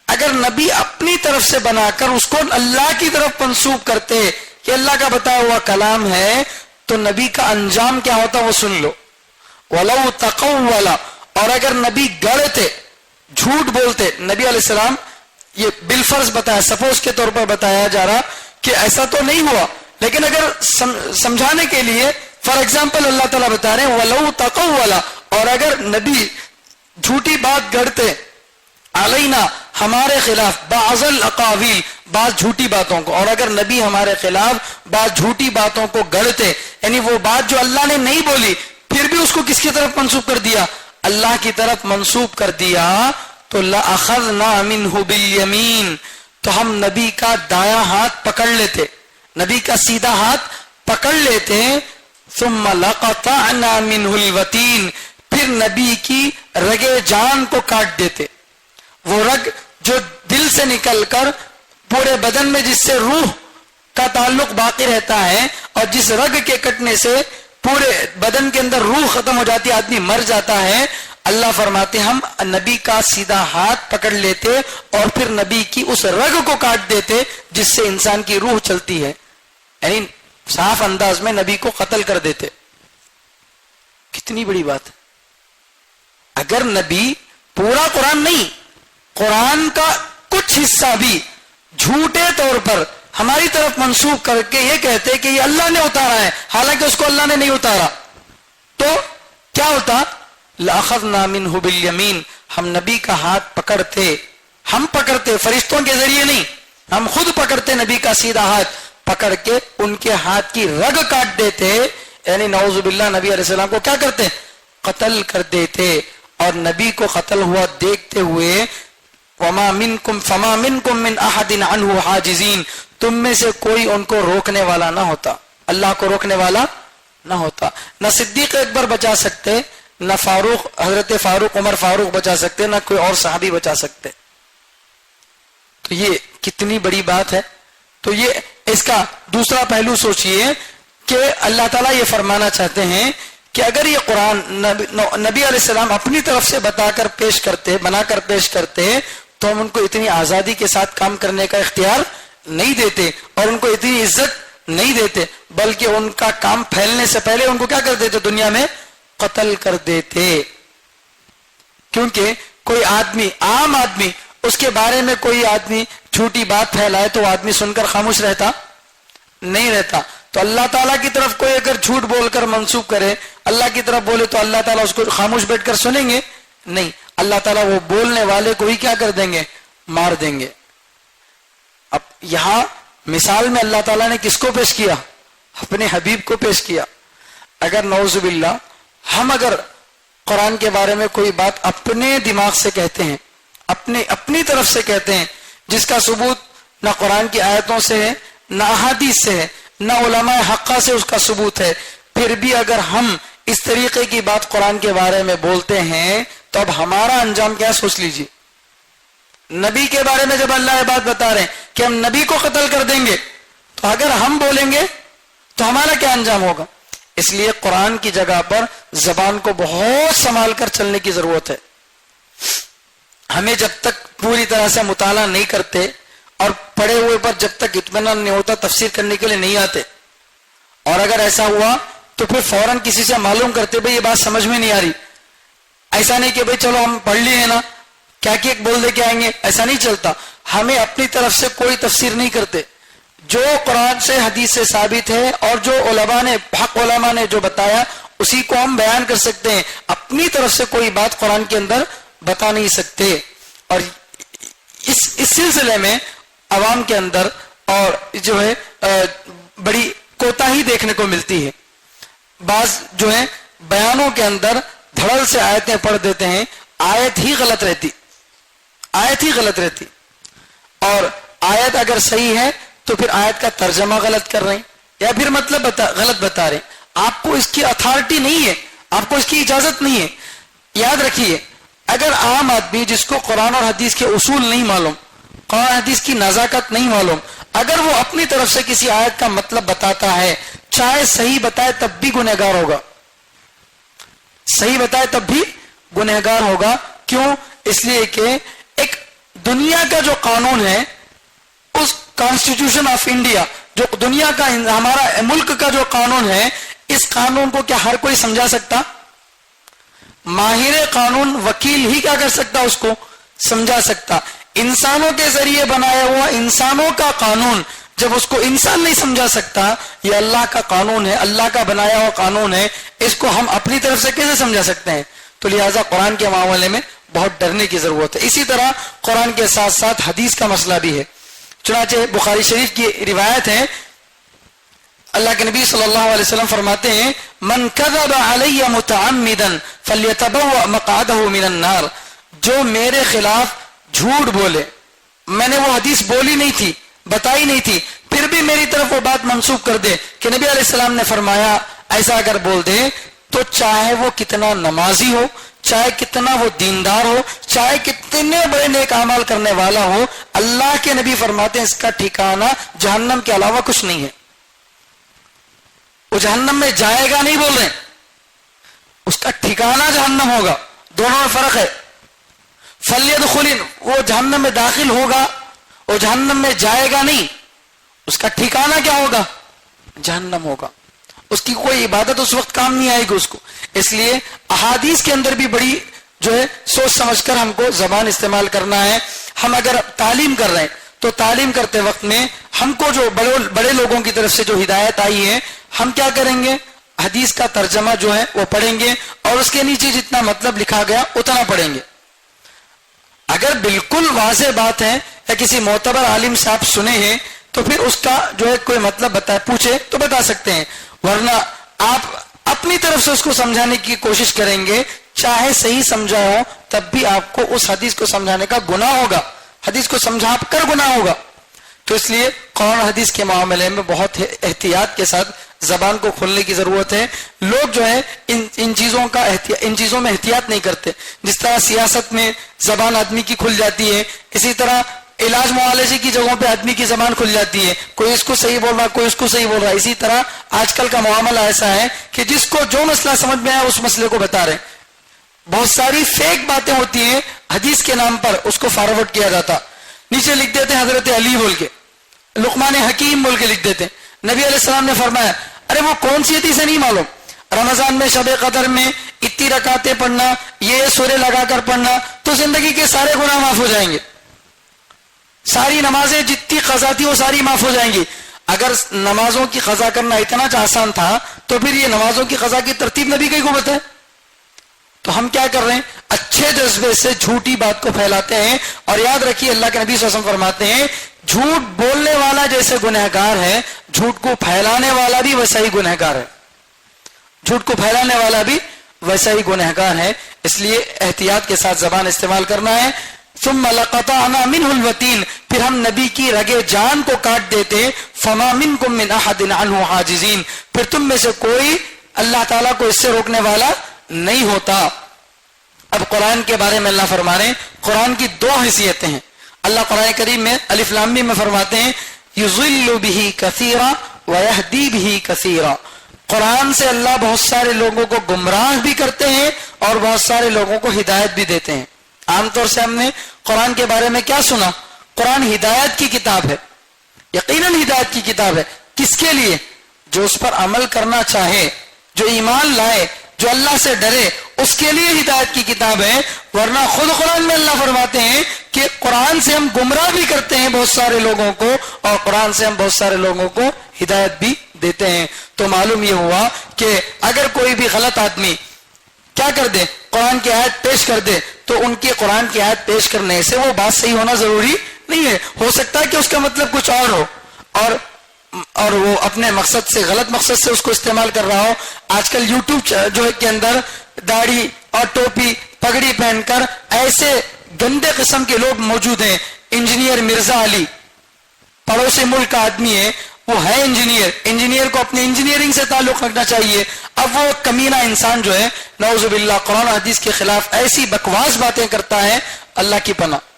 اگر نبی اپنی طرف سے بنا کر اس کو اللہ کی طرف منسوب کرتے کہ اللہ کا بتایا ہوا کلام ہے، تو نبی کا انجام کیا ہوتا وہ سن لو۔ وَلَوْ تَقَوَّلَ، اور اگر نبی گڑتے، جھوٹ بولتے، نبی علیہ السلام یہ بالفرض بتایا، سپوز کے طور پر بتایا جا رہا کہ ایسا تو نہیں ہوا، لیکن اگر سمجھانے کے لیے فار ایگزامپل اللہ تعالیٰ بتا رہے ہیں وَلَوْ تَقَوَّلَ، اور اگر نبی جھوٹی بات گڑتے علینا ہمارے خلاف بعض الاقاویل، بعض جھوٹی باتوں کو، اور اگر نبی ہمارے خلاف بعض جھوٹی باتوں کو گڑتے، یعنی وہ بات جو اللہ نے نہیں بولی پھر بھی اس کو کس کی طرف منسوب کر دیا؟ اللہ کی طرف منسوب کر دیا، تو لَأَخَذْنَا مِنْهُ بِالْيَمِينِ، تو ہم نبی کا دایاں ہاتھ پکڑ لیتے، نبی کا سیدھا ہاتھ پکڑ لیتے، ثُمَّ لَقَطَعْنَا مِنْهُ الْوَتِينَ، پھر نبی کی رگے جان کو کاٹ دیتے، وہ رگ جو دل سے نکل کر پورے بدن میں جس سے روح کا تعلق باقی رہتا ہے، اور جس رگ کے کٹنے سے پورے بدن کے اندر روح ختم ہو جاتی ہے، آدمی مر جاتا ہے، اللہ فرماتے ہم نبی کا سیدھا ہاتھ پکڑ لیتے اور پھر نبی کی اس رگ کو کاٹ دیتے جس سے انسان کی روح چلتی ہے، یعنی صاف انداز میں نبی کو قتل کر دیتے۔ کتنی بڑی بات ہے۔ اگر نبی پورا قرآن نہیں، قرآن کا کچھ حصہ بھی جھوٹے طور پر ہماری طرف منسوب کر کے یہ کہتے کہ یہ اللہ نے اتارا ہے، حالانکہ اس کو اللہ نے نہیں اتارا، تو کیا ہوتا؟ لَأَخَذْنَا مِنْهُ بِالْيَمِينِ، ہم نبی کا ہاتھ پکڑتے، ہم پکڑتے، فرشتوں کے ذریعے نہیں، ہم خود پکڑتے نبی کا سیدھا ہاتھ، پکڑ کے ان کے ہاتھ کی رگ کاٹ دیتے، یعنی نعوذ باللہ نبی علیہ السلام کو کیا کرتے؟ قتل کر دیتے۔ اور نبی کو قتل ہوا دیکھتے ہوئے وَمَا مِنْكُمْ فَمَا مِنْكُمْ مِنْ أَحَدٍ عَنْهُ حَاجِزِينَ، تم میں سے کوئی ان کو روکنے والا نہ ہوتا، اللہ کو روکنے والا نہ ہوتا۔ نہ صدیق اکبر بچا سکتے، نہ فاروق، حضرت فاروق عمر فاروق بچا سکتے، نہ کوئی اور صحابی بچا سکتے۔ تو یہ کتنی بڑی بات ہے۔ تو یہ اس کا دوسرا پہلو سوچئے کہ اللہ تعالیٰ یہ فرمانا چاہتے ہیں کہ اگر یہ قرآن نبی علیہ السلام اپنی طرف سے بنا کر پیش کرتے تو ہم ان کو اتنی آزادی کے ساتھ کام کرنے کا اختیار نہیں دیتے اور ان کو اتنی عزت نہیں دیتے، بلکہ ان کا کام پھیلنے سے پہلے ان کو کیا کر دیتے؟ دنیا میں قتل کر دیتے۔ کیونکہ کوئی آدمی، عام آدمی، اس کے بارے میں کوئی آدمی جھوٹی بات پھیلائے تو وہ آدمی سن کر خاموش رہتا نہیں رہتا۔ تو اللہ تعالیٰ کی طرف کوئی اگر جھوٹ بول کر منسوب کرے، اللہ کی طرف بولے تو اللہ تعالیٰ اس کو خاموش بیٹھ کر سنیں گے؟ نہیں، اللہ تعالیٰ وہ بولنے والے کو ہی کیا کر دیں گے؟ مار دیں گے۔ اب یہاں مثال میں اللہ تعالیٰ نے کس کو پیش کیا؟ اپنے حبیب کو پیش کیا۔ اگر نعوذ باللہ ہم اگر قرآن کے بارے میں کوئی بات اپنے دماغ سے کہتے ہیں، اپنی طرف سے کہتے ہیں، جس کا ثبوت نہ قرآن کی آیتوں سے ہے، نہ احادیث سے ہے، نہ علماء حقہ سے اس کا ثبوت ہے، پھر بھی اگر ہم اس طریقے کی بات قرآن کے بارے میں بولتے ہیں تو اب ہمارا انجام کیا؟ سوچ لیجئے۔ نبی کے بارے میں جب اللہ یہ بات بتا رہے ہیں کہ ہم نبی کو قتل کر دیں گے، تو اگر ہم بولیں گے تو ہمارا کیا انجام ہوگا؟ اس لیے قرآن کی جگہ پر زبان کو بہت سنبھال کر چلنے کی ضرورت ہے۔ ہمیں جب تک پوری طرح سے مطالعہ نہیں کرتے اور پڑھے ہوئے پر جب تک اطمینان نہیں ہوتا، تفسیر کرنے کے لیے نہیں آتے، اور اگر ایسا ہوا تو پھر فوراً کسی سے معلوم کرتے بھئی یہ بات سمجھ میں نہیں آ رہی۔ ایسا نہیں کہ بھئی چلو ہم پڑھ لیے نا، کیا بول دے کے آئیں گے، ایسا نہیں چلتا۔ ہمیں اپنی طرف سے کوئی تفسیر نہیں کرتے، جو قرآن سے حدیث سے ثابت ہے اور جو علماء نے حق علماء نے جو بتایا اسی کو ہم بیان کر سکتے ہیں. اپنی طرف سے کوئی بات قرآن کے اندر بتا نہیں سکتے. اور اس سلسلے میں عوام کے اندر اور جو ہے بڑی کوتاہی دیکھنے کو ملتی ہے. بعض جو ہے بیانوں کے اندر دھڑل سے آیتیں پڑھ دیتے ہیں, آیت ہی غلط رہتی اور آیت اگر صحیح ہے تو پھر آیت کا ترجمہ غلط کر رہے ہیں یا پھر مطلب غلط بتا رہے ہیں. آپ کو اس کی اتھارٹی نہیں ہے, آپ کو اس کی اجازت نہیں ہے. یاد رکھیے, اگر عام آدمی جس کو قرآن اور حدیث کے اصول نہیں معلوم, قرآن حدیث کی نزاکت نہیں معلوم, اگر وہ اپنی طرف سے کسی آیت کا مطلب بتاتا ہے, چاہے صحیح بتائے تب بھی گنہگار ہوگا, صحیح بتائے تب بھی گنہگار ہوگا. کیوں؟ اس لیے کہ ایک دنیا کا جو قانون ہے, اس کانسٹیٹیوشن آف انڈیا, جو دنیا کا ہمارا ملک کا جو قانون ہے, اس قانون کو کیا ہر کوئی سمجھا سکتا؟ ماہر قانون وکیل ہی کیا کر سکتا, اس کو سمجھا سکتا. انسانوں کے ذریعے بنایا ہوا انسانوں کا قانون جب اس کو انسان نہیں سمجھا سکتا, یہ اللہ کا قانون ہے, اللہ کا بنایا ہوا قانون ہے, اس کو ہم اپنی طرف سے کیسے سمجھا سکتے ہیں؟ تو لہٰذا قرآن کے معاملے میں بہت ڈرنے کی ضرورت ہے. اسی طرح قرآن کے ساتھ ساتھ حدیث کا مسئلہ بھی ہے. چنانچہ بخاری شریف کی روایت ہے, اللہ کے نبی صلی اللہ علیہ وسلم فرماتے ہیں, من کذب علی متعمدا فلیتبوأ مقعدہ من النار, جو میرے خلاف جھوٹ بولے, میں نے وہ حدیث بولی نہیں تھی, بتائی نہیں تھی, پھر بھی میری طرف وہ بات منسوخ کر دے کہ نبی علیہ السلام نے فرمایا, ایسا اگر بول دے تو چاہے وہ کتنا نمازی ہو, چاہے کتنا وہ دیندار ہو, چاہے کتنے بڑے نیک اعمال کرنے والا ہو, اللہ کے نبی فرماتے ہیں اس کا ٹھکانہ جہنم کے علاوہ کچھ نہیں ہے. وہ جہنم میں جائے گا نہیں بول رہے, اس کا ٹھکانہ جہنم ہوگا, دونوں میں فرق ہے. فلیدخل, وہ جہنم میں داخل ہوگا, وہ جہنم میں جائے گا نہیں, اس کا ٹھکانہ کیا ہوگا؟ جہنم ہوگا. اس کی کوئی عبادت اس وقت کام نہیں آئے گی اس کو. اس لیے احادیث کے اندر بھی بڑی جو ہے سوچ سمجھ کر ہم کو زبان استعمال کرنا ہے. ہم اگر تعلیم کر رہے ہیں تو تعلیم کرتے وقت میں ہم کو جو بڑے لوگوں کی طرف سے جو ہدایت آئی ہے, ہم کیا کریں گے؟ حدیث کا ترجمہ جو ہے وہ پڑھیں گے اور اس کے نیچے جتنا مطلب لکھا گیا اتنا پڑھیں گے. اگر بالکل واضح بات ہے یا کسی معتبر عالم سے آپ سنے ہیں تو پھر اس کا جو ہے کوئی مطلب پوچھے تو بتا سکتے ہیں, ورنہ آپ اپنی طرف سے اس کو سمجھانے کی کوشش کریں گے, چاہے صحیح سمجھا ہو تب بھی آپ کو اس حدیث کو سمجھانے کا گناہ ہوگا, حدیث کو سمجھا کر گناہ ہوگا. تو اس لیے قرآن حدیث کے معاملے میں بہت احتیاط کے ساتھ زبان کو کھولنے کی ضرورت ہے. لوگ جو ہے ان چیزوں میں احتیاط نہیں کرتے. جس طرح سیاست میں زبان آدمی کی کھل جاتی ہے, اسی طرح علاج معالجے کی جگہوں پہ آدمی کی زبان کھل جاتی ہے, کوئی اس کو صحیح بول رہا, کوئی اس کو صحیح بول رہا. اسی طرح آج کل کا معاملہ ایسا ہے کہ جس کو جو مسئلہ سمجھ میں آیا اس مسئلے کو بتا رہے. بہت ساری فیک باتیں ہوتی ہیں, حدیث کے نام پر اس کو فارورڈ کیا جاتا, نیچے لکھ دیتے ہیں حضرت علی بول کے, لقمان حکیم بول کے لکھ دیتے ہیں. نبی علیہ السلام نے فرمایا, ارے وہ کون سی حدیث ہے نہیں معلوم, رمضان میں شب قدر میں اتنی رکعتیں پڑھنا, یہ سورے لگا کر پڑھنا تو زندگی کے سارے گناہ معاف ہو جائیں گے, ساری نمازیں جتنی قضا تھی وہ ساری معاف ہو جائیں گی. اگر نمازوں کی قضا کرنا اتنا آسان تھا تو پھر یہ نمازوں کی قضا کی ترتیب نبی کی کو بتائے. تو ہم کیا کر رہے ہیں؟ اچھے جذبے سے جھوٹی بات کو پھیلاتے ہیں. اور یاد رکھیے اللہ کے نبی صلی اللہ علیہ وسلم فرماتے ہیں, جھوٹ بولنے والا جیسے گنہگار ہے, جھوٹ کو پھیلانے والا بھی ویسا ہی گنہگار ہے. جھوٹ کو پھیلانے والا بھی ویسا ہی گنہگار ہے. اس لیے احتیاط کے ساتھ زبان استعمال کرنا ہے. ثم لقطعنا منه الوتين, پھر ہم نبی کی رگے جان کو کاٹ دیتے. فما منكم من احد عنه حاجزين, پھر تم میں سے کوئی اللہ تعالیٰ کو اس سے روکنے والا نہیں ہوتا. اب قرآن کے بارے میں اللہ فرما رہے ہیں, قرآن کی دو حیثیتیں ہیں. اللہ قرآن کریم میں الف لام میم میں فرماتے ہیں, یضل به کثیرا ویہدی به کثیرا. قرآن سے اللہ بہت سارے لوگوں کو گمراہ بھی کرتے ہیں اور بہت سارے لوگوں کو ہدایت بھی دیتے ہیں. عام طور سے ہم نے قرآن کے بارے میں کیا سنا؟ قرآن ہدایت کی کتاب ہے, یقیناً ہدایت کی کتاب ہے. کس کے لیے؟ جو اس پر عمل کرنا چاہے, جو ایمان لائے, جو اللہ سے ڈرے اس کے لیے ہدایت کی کتاب ہے، ورنہ خود قرآن میں اللہ فرماتے ہیں کہ قرآن سے ہم گمراہ بھی کرتے ہیں بہت سارے لوگوں کو، اور قرآن سے ہم بہت سارے لوگوں کو ہدایت بھی دیتے ہیں۔ تو معلوم یہ ہوا کہ اگر کوئی بھی غلط آدمی کیا کر دے، قرآن کی آیت پیش کر دے، تو ان کی قرآن کی آیت پیش کرنے سے وہ بات صحیح ہونا ضروری نہیں ہے، ہو سکتا ہے کہ اس کا مطلب کچھ اور ہو، اور وہ اپنے مقصد سے، غلط مقصد سے اس کو استعمال کر رہا ہو۔ آج کل یوٹیوب جو ہے کے اندر داڑھی اور ٹوپی پگڑی پہن کر ایسے گندے قسم کے لوگ موجود ہیں۔ انجینئر مرزا علی پڑوسی ملک کا آدمی ہے، وہ ہے انجینئر کو اپنی انجینئرنگ سے تعلق رکھنا چاہیے۔ اب وہ کمینہ انسان جو ہے نعوذ باللہ قرآن و حدیث کے خلاف ایسی بکواس باتیں کرتا ہے، اللہ کی پناہ۔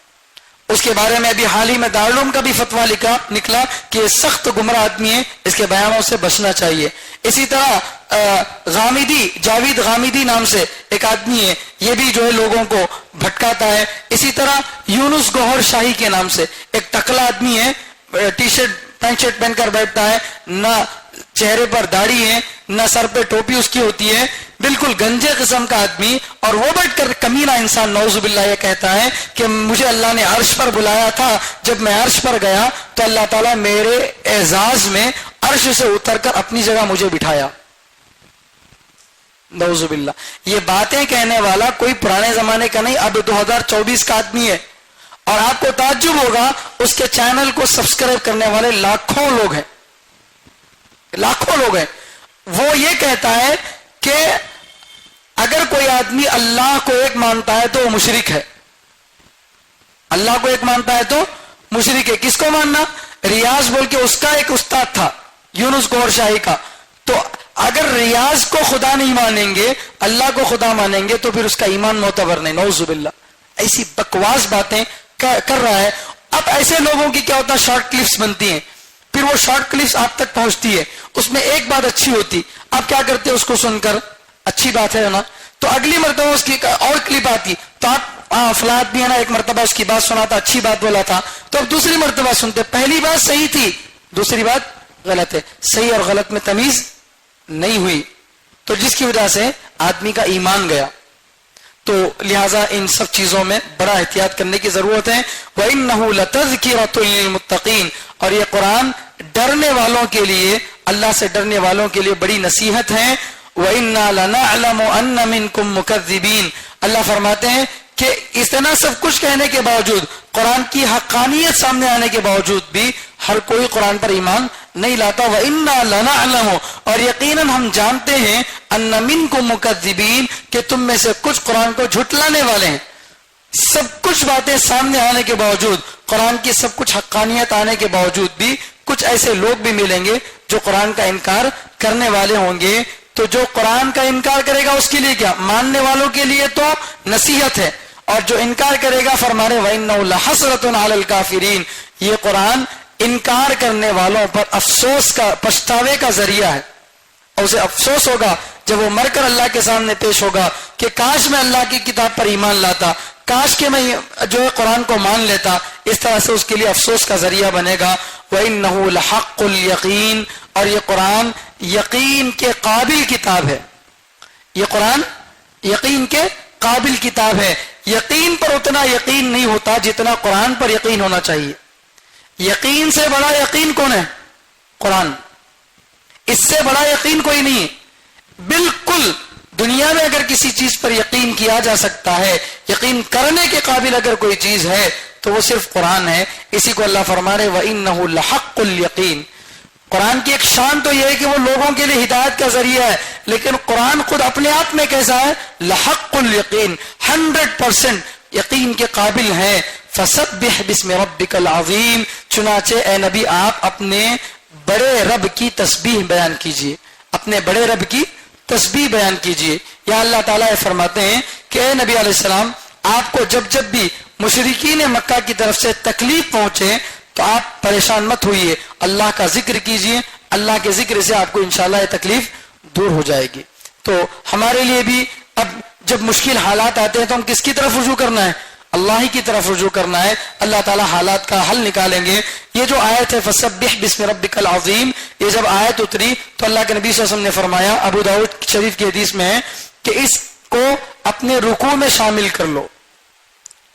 اس کے بارے میں ابھی حال ہی میں دارالعلوم کا بھی فتویٰ نکلا کہ یہ سخت گمراہ آدمی ہے، اس کے بیانوں سے بچنا چاہیے۔ اسی طرح جاوید غامدی نام سے ایک آدمی ہے، یہ بھی جو ہے لوگوں کو بھٹکاتا ہے۔ اسی طرح یونس گوہر شاہی کے نام سے ایک ٹکلا آدمی ہے، ٹی شرٹ پینٹ شرٹ پہن کر بیٹھتا ہے، نہ چہرے پر داڑھی ہے نہ سر پہ ٹوپی اس کی ہوتی ہے، بالکل گنجے قسم کا آدمی، اور وہ بیٹھ کر کمینہ انسان نعوذ باللہ یہ کہتا ہے کہ مجھے اللہ نے عرش پر بلایا تھا، جب میں عرش پر گیا تو اللہ تعالیٰ میرے اعزاز میں عرش سے اتر کر اپنی جگہ مجھے بٹھایا۔ نعوذ باللہ، یہ باتیں کہنے والا کوئی پرانے زمانے کا نہیں، اب 2024 کا آدمی ہے، اور آپ کو تعجب ہوگا اس کے چینل کو سبسکرائب کرنے والے لاکھوں لوگ ہیں۔ وہ یہ کہتا ہے کہ اگر کوئی آدمی اللہ کو ایک مانتا ہے تو وہ مشرک ہے، اللہ کو ایک مانتا ہے تو مشرک ہے۔ کس کو ماننا؟ ریاض بول کے اس کا ایک استاد تھا یونس گوہر شاہی کا، تو اگر ریاض کو خدا نہیں مانیں گے، اللہ کو خدا مانیں گے، تو پھر اس کا ایمان معتبر نہیں۔ نعوذ باللہ، ایسی بکواس باتیں کر رہا ہے۔ اب ایسے لوگوں کی کیا ہوتا ہے، شارٹ کلپس بنتی ہیں، پھر وہ شارٹ کلپس آپ تک پہنچتی ہے، اس میں ایک بات اچھی ہوتی، آپ کیا کرتے اس کو سن کر اچھی بات ہے نا، تو اگلی مرتبہ اس کی اور کلپ آتی، تو آپ فلاں آدمی ہے نا ایک مرتبہ اس کی بات سنا تھا، اچھی بات بولا تھا، تو اب دوسری مرتبہ سنتے، پہلی بات صحیح تھی، دوسری بات غلط ہے، صحیح اور غلط میں تمیز نہیں ہوئی، تو جس کی وجہ سے آدمی کا ایمان گیا۔ تو لہٰذا ان سب چیزوں میں بڑا احتیاط کرنے کی ضرورت ہے۔ وَإِنَّهُ لَتَذْكِرَةٌ لِّلْمُتَّقِينَ، اور یہ قرآن ڈرنے والوں کے لیے، اللہ سے ڈرنے والوں کے لیے بڑی نصیحت ہے۔ وَإِنَّا لَنَعْلَمُ أَنَّ مِنكُم مُكَذِّبِينَ، اللہ فرماتے ہیں کہ اتنا سب کچھ کہنے کے باوجود، قرآن کی حقانیت سامنے آنے کے باوجود بھی ہر کوئی قرآن پر ایمان نہیں لاتا۔ وَإِنَّا لَنَعْلَمُ، اور یقیناً ہم جانتے ہیں، أَنَّ مِنكُم مُكَذِّبِينَ، کہ تم میں سے کچھ قرآن کو جھٹلانے والے ہیں۔ سب کچھ باتیں سامنے آنے کے باوجود، قرآن کی سب کچھ حقانیت آنے کے باوجود بھی کچھ ایسے لوگ بھی ملیں گے جو قرآن کا انکار کرنے والے ہوں گے۔ تو جو قرآن کا انکار کرے گا اس کے لیے کیا، ماننے والوں کے لیے تو نصیحت ہے، اور جو انکار کرے گا فرمانے وَإِنَّهُ لَحَسْرَةٌ عَلَى الْكَافِرِينَ، یہ قرآن انکار کرنے والوں پر افسوس کا، پچھتاوے کا ذریعہ ہے، اور اسے افسوس ہوگا جب وہ مر کر اللہ کے سامنے پیش ہوگا کہ کاش میں اللہ کی کتاب پر ایمان لاتا، کاش کہ میں جو ہے قرآن کو مان لیتا۔ اس طرح سے اس کے لیے افسوس کا ذریعہ بنے گا۔ وَإِنَّهُ لَحَقُّ الْيَقِينَ، اور یہ قرآن یقین کے قابل کتاب ہے، یہ قرآن یقین کے قابل کتاب ہے۔ یقین پر اتنا یقین نہیں ہوتا جتنا قرآن پر یقین ہونا چاہیے۔ یقین سے بڑا یقین کون ہے؟ قرآن، اس سے بڑا یقین کوئی نہیں ہے۔ بالکل دنیا میں اگر کسی چیز پر یقین کیا جا سکتا ہے، یقین کرنے کے قابل اگر کوئی چیز ہے تو وہ صرف قرآن ہے۔ اسی کو اللہ فرما رہے وَإِنَّهُ لَحَقُّ الْيَقِينَ۔ قرآن کی ایک شان تو یہ ہے کہ وہ لوگوں کے لیے ہدایت کا ذریعہ ہے، لیکن قرآن خود اپنے آپ میں کیسا ہے؟ لحق الیقین، 100% یقین کے قابل ہے۔ فسبح بسم ربک العظیم، چنانچہ اے نبی آپ اپنے بڑے رب کی تسبیح بیان کیجئے، اپنے بڑے رب کی تسبیح بیان کیجئے۔ یا اللہ تعالیٰ فرماتے ہیں کہ اے نبی علیہ السلام، آپ کو جب جب بھی مشرکین مکہ کی طرف سے تکلیف پہنچے تو آپ پریشان مت ہوئیے، اللہ کا ذکر کیجئے، اللہ کے ذکر سے آپ کو انشاءاللہ یہ تکلیف دور ہو جائے گی۔ تو ہمارے لیے بھی اب جب مشکل حالات آتے ہیں تو ہم کس کی طرف رجوع کرنا ہے؟ اللہ ہی کی طرف رجوع کرنا ہے۔ اللہ تعالیٰ حالات کا حل نکالیں گے۔ یہ جو آیت ہے فسبح بسم ربک العظیم، یہ جب آیت اتری تو اللہ کے نبی صلی اللہ علیہ وسلم نے فرمایا، ابو داؤد شریف کی حدیث میں ہے کہ اس کو اپنے رکوع میں شامل کر لو.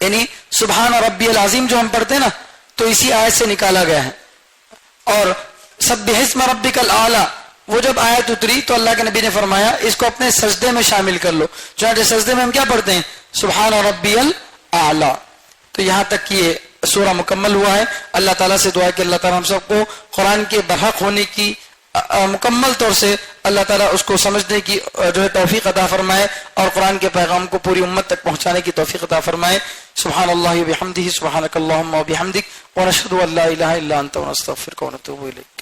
یعنی سبحان ربی العظیم جو ہم پڑھتے ہیں نا تو اسی آیت سے نکالا گیا ہے. اور سبح اسم ربک الاعلی وہ جب آیت اتری تو اللہ کے نبی نے فرمایا اس کو اپنے سجدے میں شامل کر لو. چنانچہ سجدے میں ہم کیا پڑھتے ہیں؟ سبحان ربی الاعلی. تو یہاں تک یہ سورہ مکمل ہوا ہے. اللہ تعالیٰ سے دعا ہے کہ اللہ تعالیٰ ہم سب کو قرآن کے برحق ہونے کی مکمل طور سے اللہ تعالیٰ اس کو سمجھنے کی جو ہے توفیق عطا فرمائے اور قرآن کے پیغام کو پوری امت تک پہنچانے کی توفیق عطا فرمائے. سبحان اللہ و بحمدہ سبحانک اللہم و بحمدک ونشہد ان لا الہ الا انت ونستغفرک ونتوب الیک.